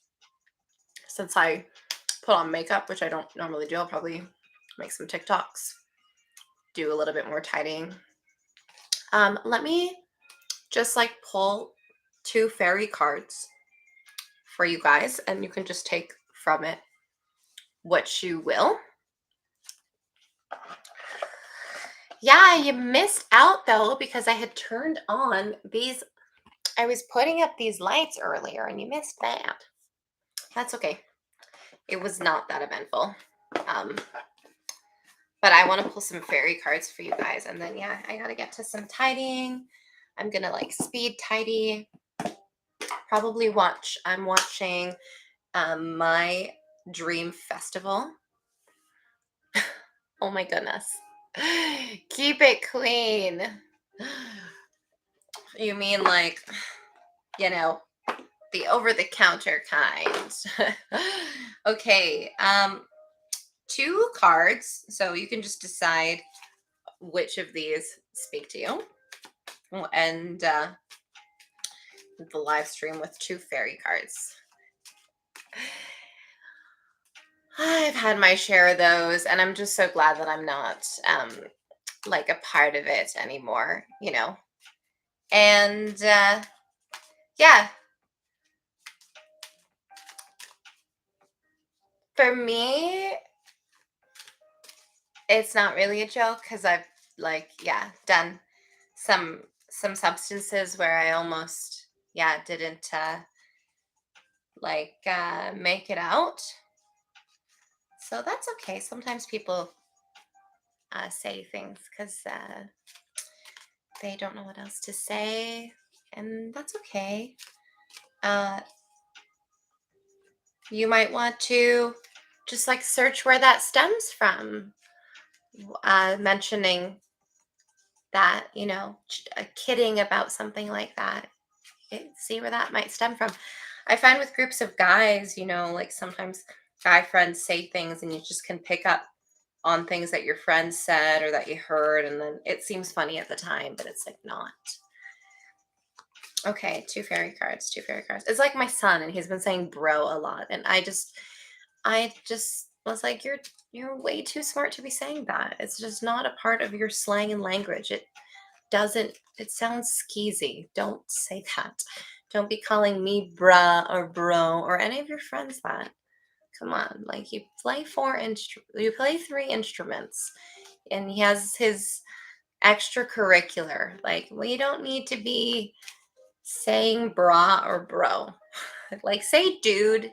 Speaker 4: Since I put on makeup, which I don't normally do, I'll probably make some TikToks. Do a little bit more tidying. Let me just like pull 2 fairy cards for you guys, and you can just take from it what you will. Yeah, you missed out though, because I had turned on these. I was putting up these lights earlier and you missed that. That's okay. It was not that eventful. But I want to pull some fairy cards for you guys. And then, yeah, I got to get to some tidying. I'm going to like speed tidy. Probably I'm watching My Dream Festival. Oh my goodness. Keep it clean. You mean like, you know, the over-the-counter kind. Okay. 2 cards. So you can just decide which of these speak to you. And the live stream with 2 fairy cards. I've had my share of those, and I'm just so glad that I'm not like a part of it anymore, you know. And yeah. For me, it's not really a joke, because I've like, yeah, done some substances where I almost, yeah, didn't like make it out. So that's okay. Sometimes people say things because they don't know what else to say, and that's okay. You might want to just like search where that stems from.
Speaker 1: mentioning that, kidding about something like that. See where that might stem from. I find with groups of guys, like sometimes guy friends say things and you just can pick up on things that your friends said or that you heard, and then it seems funny at the time, but it's like not. Okay, two fairy cards. It's like my son, and he's been saying bro a lot, and I just was like, you're way too smart to be saying that. It's just not a part of your slang and language. It sounds skeezy. Don't say that. Don't be calling me bruh or bro or any of your friends that. Come on, like you play you play 3 instruments, and he has his extracurricular. Like, we don't need to be saying bra or bro. Like, say dude,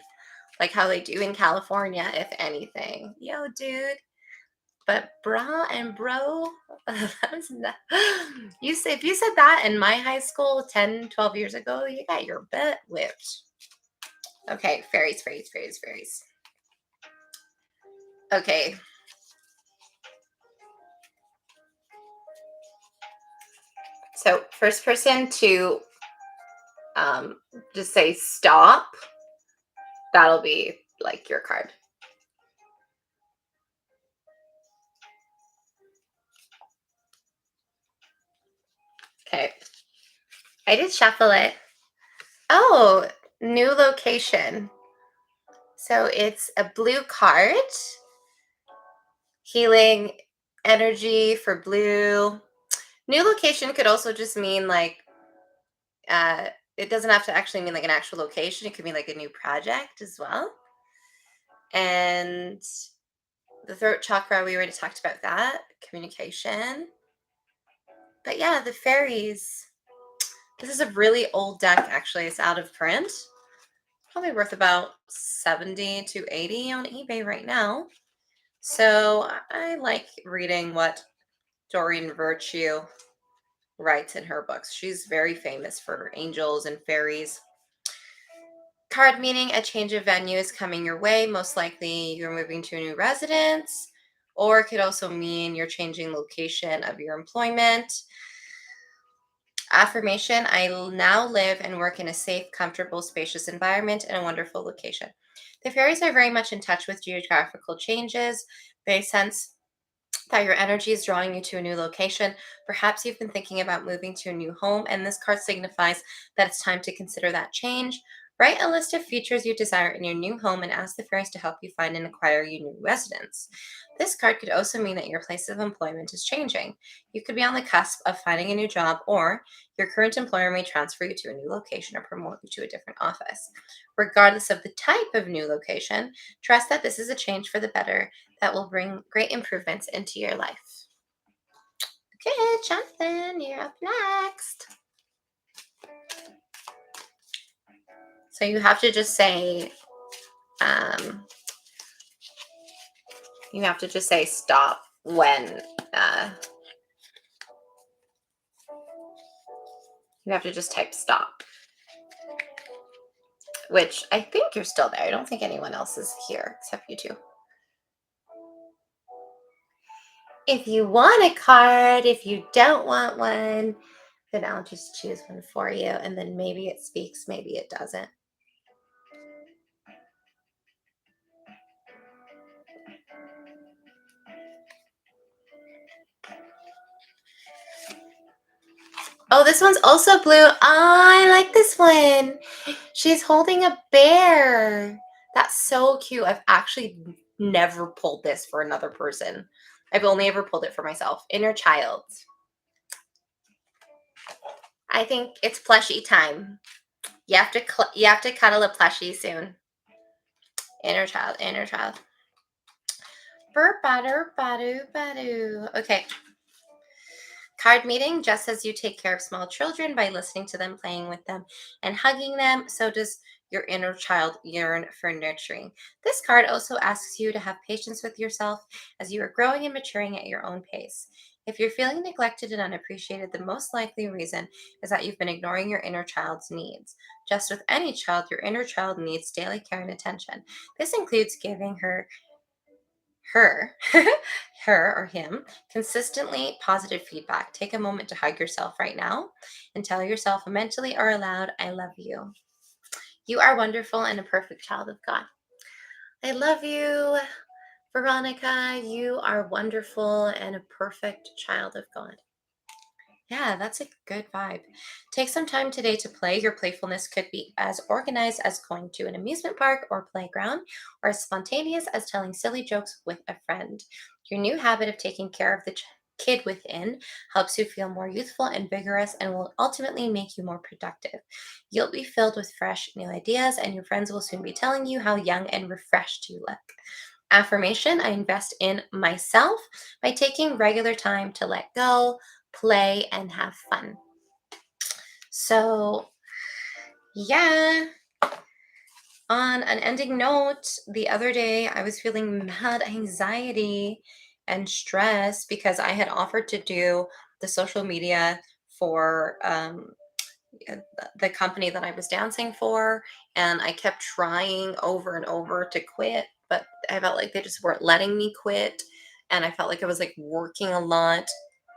Speaker 1: like how they do in California, if anything. Yo, dude. But bra and bro, that was not, if you said that in my high school 10, 12 years ago, you got your butt whipped. Okay, fairies. Okay. So first person to just say stop, that'll be like your card. Okay. I did shuffle it. Oh, new location. So it's a blue card. Healing energy for blue. New location could also just mean like, it doesn't have to actually mean like an actual location. It could mean like a new project as well. And the throat chakra, we already talked about that. Communication. But yeah, the fairies. This is a really old deck, actually. It's out of print. Probably worth about 70 to 80 on eBay right now. So I like reading what Doreen Virtue writes in her books. She's very famous for angels and fairies. Card meaning a change of venue is coming your way. Most likely you're moving to a new residence, or it could also mean you're changing location of your employment. Affirmation, I now live and work in a safe, comfortable, spacious environment in a wonderful location. The fairies are very much in touch with geographical changes. They sense that your energy is drawing you to a new location. Perhaps you've been thinking about moving to a new home, and this card signifies that it's time to consider that change. Write a list of features you desire in your new home and ask the fairies to help you find and acquire your new residence. This card could also mean that your place of employment is changing. You could be on the cusp of finding a new job, or your current employer may transfer you to a new location or promote you to a different office. Regardless of the type of new location, trust that this is a change for the better that will bring great improvements into your life. Okay, Jonathan, you're up next. So you have to just say, stop when, you have to just type stop, which I think you're still there. I don't think anyone else is here except you two. If you want a card, if you don't want one, then I'll just choose one for you, and then maybe it speaks, maybe it doesn't. Oh, this one's also blue. Oh, I like this one. She's holding a bear. That's so cute. I've actually never pulled this for another person. I've only ever pulled it for myself. Inner child. I think it's plushie time. You have to cuddle a plushie soon. Inner child. Okay. Card meeting, just as you take care of small children by listening to them, playing with them, and hugging them, so does your inner child yearn for nurturing. This card also asks you to have patience with yourself as you are growing and maturing at your own pace. If you're feeling neglected and unappreciated, the most likely reason is that you've been ignoring your inner child's needs. Just with any child, your inner child needs daily care and attention. This includes giving her her, her or him, consistently positive feedback. Take a moment to hug yourself right now and tell yourself mentally or aloud, I love you. You are wonderful and a perfect child of God. I love you, Veronica. You are wonderful and a perfect child of God. Yeah, that's a good vibe. Take some time today to play. Your playfulness could be as organized as going to an amusement park or playground, or as spontaneous as telling silly jokes with a friend. Your new habit of taking care of the kid within helps you feel more youthful and vigorous and will ultimately make you more productive. You'll be filled with fresh new ideas, and your friends will soon be telling you how young and refreshed you look. Affirmation: I invest in myself by taking regular time to let go, play, and have fun. So, yeah, on an ending note, the other day I was feeling mad anxiety and stress because I had offered to do the social media for the company that I was dancing for, and I kept trying over and over to quit, but I felt like they just weren't letting me quit, and I felt like I was like working a lot,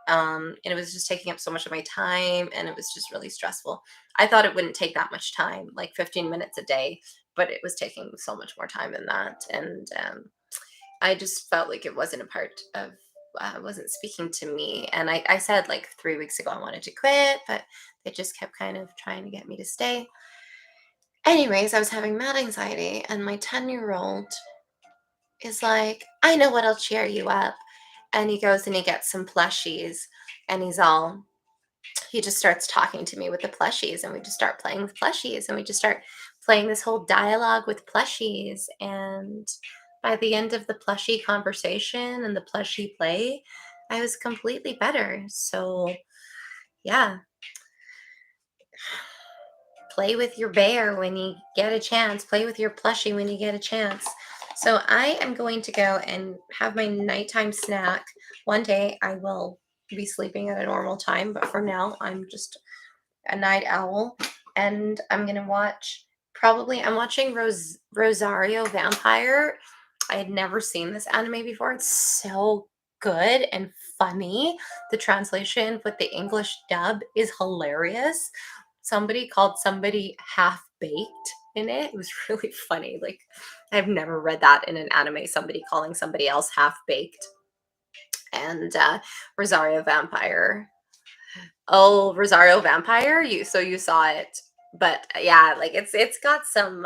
Speaker 1: and it was just taking up so much of my time, and it was just really stressful. I thought it wouldn't take that much time, like 15 minutes a day, but it was taking so much more time than that, and I just felt like it wasn't a part of wasn't speaking to me. And I said like 3 weeks ago I wanted to quit, but they just kept kind of trying to get me to stay. Anyways, I was having mad anxiety, and my 10-year-old is like, I know what'll cheer you up. And he goes and he gets some plushies, and he just starts talking to me with the plushies, and we just start playing with plushies, and we just start playing this whole dialogue with plushies. And by the end of the plushie conversation and the plushie play, I was completely better. So, yeah, play with your bear when you get a chance, play with your plushie when you get a chance. So, I am going to go and have my nighttime snack. One day I will be sleeping at a normal time, but for now, I'm just a night owl, and I'm gonna I'm watching Rosario Vampire. I had never seen this anime before. It's so good and funny. The translation with the English dub is hilarious. Somebody called somebody half baked in it. It was really funny. Like, I've never read that in an anime, somebody calling somebody else half baked. And Rosario Vampire. Oh, Rosario Vampire? You saw it. But yeah, like it's got some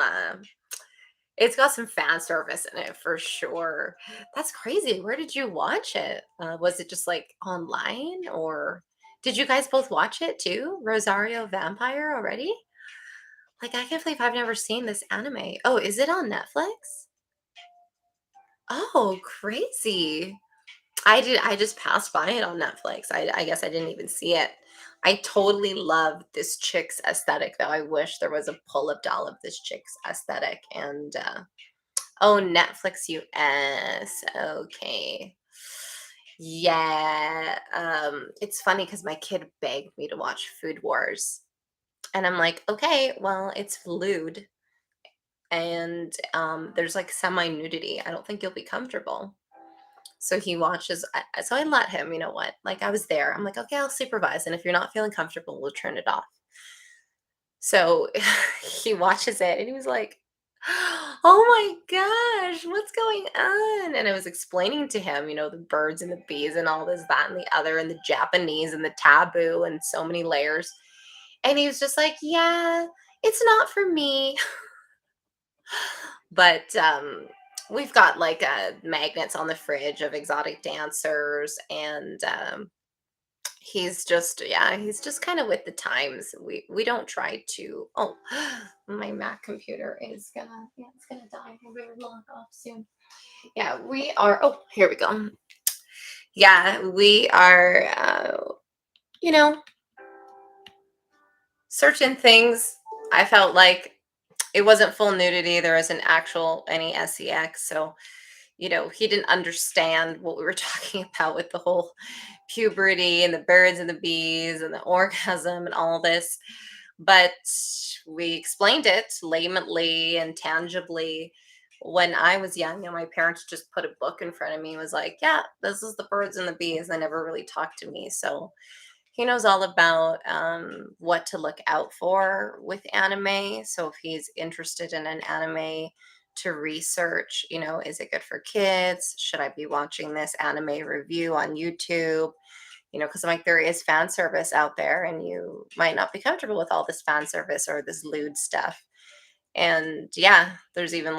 Speaker 1: fan service in it for sure. That's crazy. Where did you watch it? Was it just like online, or did you guys both watch it too? Rosario Vampire already? Like, I can't believe I've never seen this anime. Oh, is it on Netflix? Oh, crazy. I just passed by it on Netflix. I guess I didn't even see it. I totally love this chick's aesthetic, though. I wish there was a pull-up doll of this chick's aesthetic. And oh, Netflix US. Okay. Yeah. It's funny because my kid begged me to watch Food Wars. And I'm like, okay, well, it's lewd. And there's like semi-nudity. I don't think you'll be comfortable. So he watches. So I let him, you know what? Like, I was there. I'm like, okay, I'll supervise. And if you're not feeling comfortable, we'll turn it off. So he watches it, and he was like, oh my gosh, what's going on? And I was explaining to him, the birds and the bees and all this, that, and the other, and the Japanese and the taboo and so many layers. And he was just like, yeah, it's not for me. But we've got like magnets on the fridge of exotic dancers, and he's just kind of with the times. We don't try to. Oh, my Mac computer is it's gonna die. We're gonna log off soon. Yeah, we are. Oh, here we go. Yeah, we are. You know, certain things. I felt like it wasn't full nudity. There wasn't any sex. So, he didn't understand what we were talking about with the whole puberty and the birds and the bees and the orgasm and all this. But we explained it laymanly and tangibly.
Speaker 4: when I was young, my parents just put a book in front of me and was like, yeah, this is the birds and the bees. They never really talked to me. So he knows all about what to look out for with anime. So if he's interested in an anime, to research, is it good for kids? Should I be watching this anime review on YouTube? Because I'm like, there is fan service out there, and you might not be comfortable with all this fan service or this lewd stuff. And yeah, there's even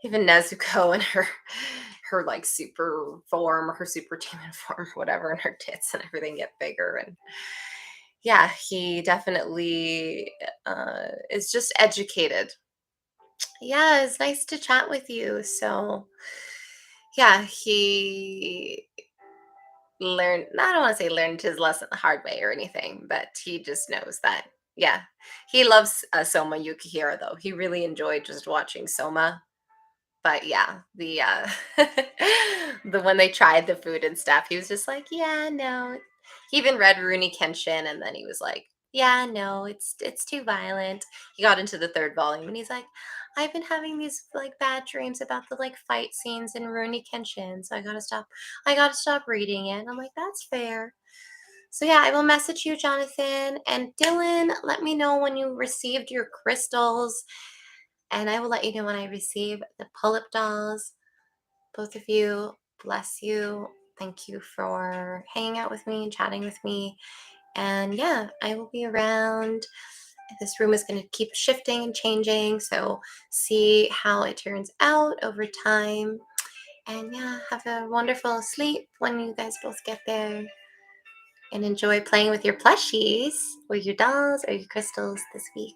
Speaker 4: even Nezuko and her like super form, or her super demon form, or whatever, and her tits and everything get bigger. And yeah, he definitely is just educated. Yeah, it's nice to chat with you. So yeah, he learned, I don't want to say learned his lesson the hard way or anything, but he just knows that, yeah, he loves Soma Yukihira, though. He really enjoyed just watching Soma. But yeah, the the when they tried the food and stuff, he was just like, yeah, no. He even read Rurouni Kenshin, and then he was like, yeah, no, it's too violent. He got into the third volume, and he's like, I've been having these like bad dreams about the like fight scenes in Rurouni Kenshin, so I gotta stop reading it. And I'm like, that's fair. So yeah, I will message you, Jonathan. And Dylan, let me know when you received your crystals. And I will let you know when I receive the Pullip dolls. Both of you, bless you. Thank you for hanging out with me and chatting with me. And yeah, I will be around. This room is going to keep shifting and changing. So see how it turns out over time. And yeah, have a wonderful sleep when you guys both get there. And enjoy playing with your plushies or your dolls or your crystals this week.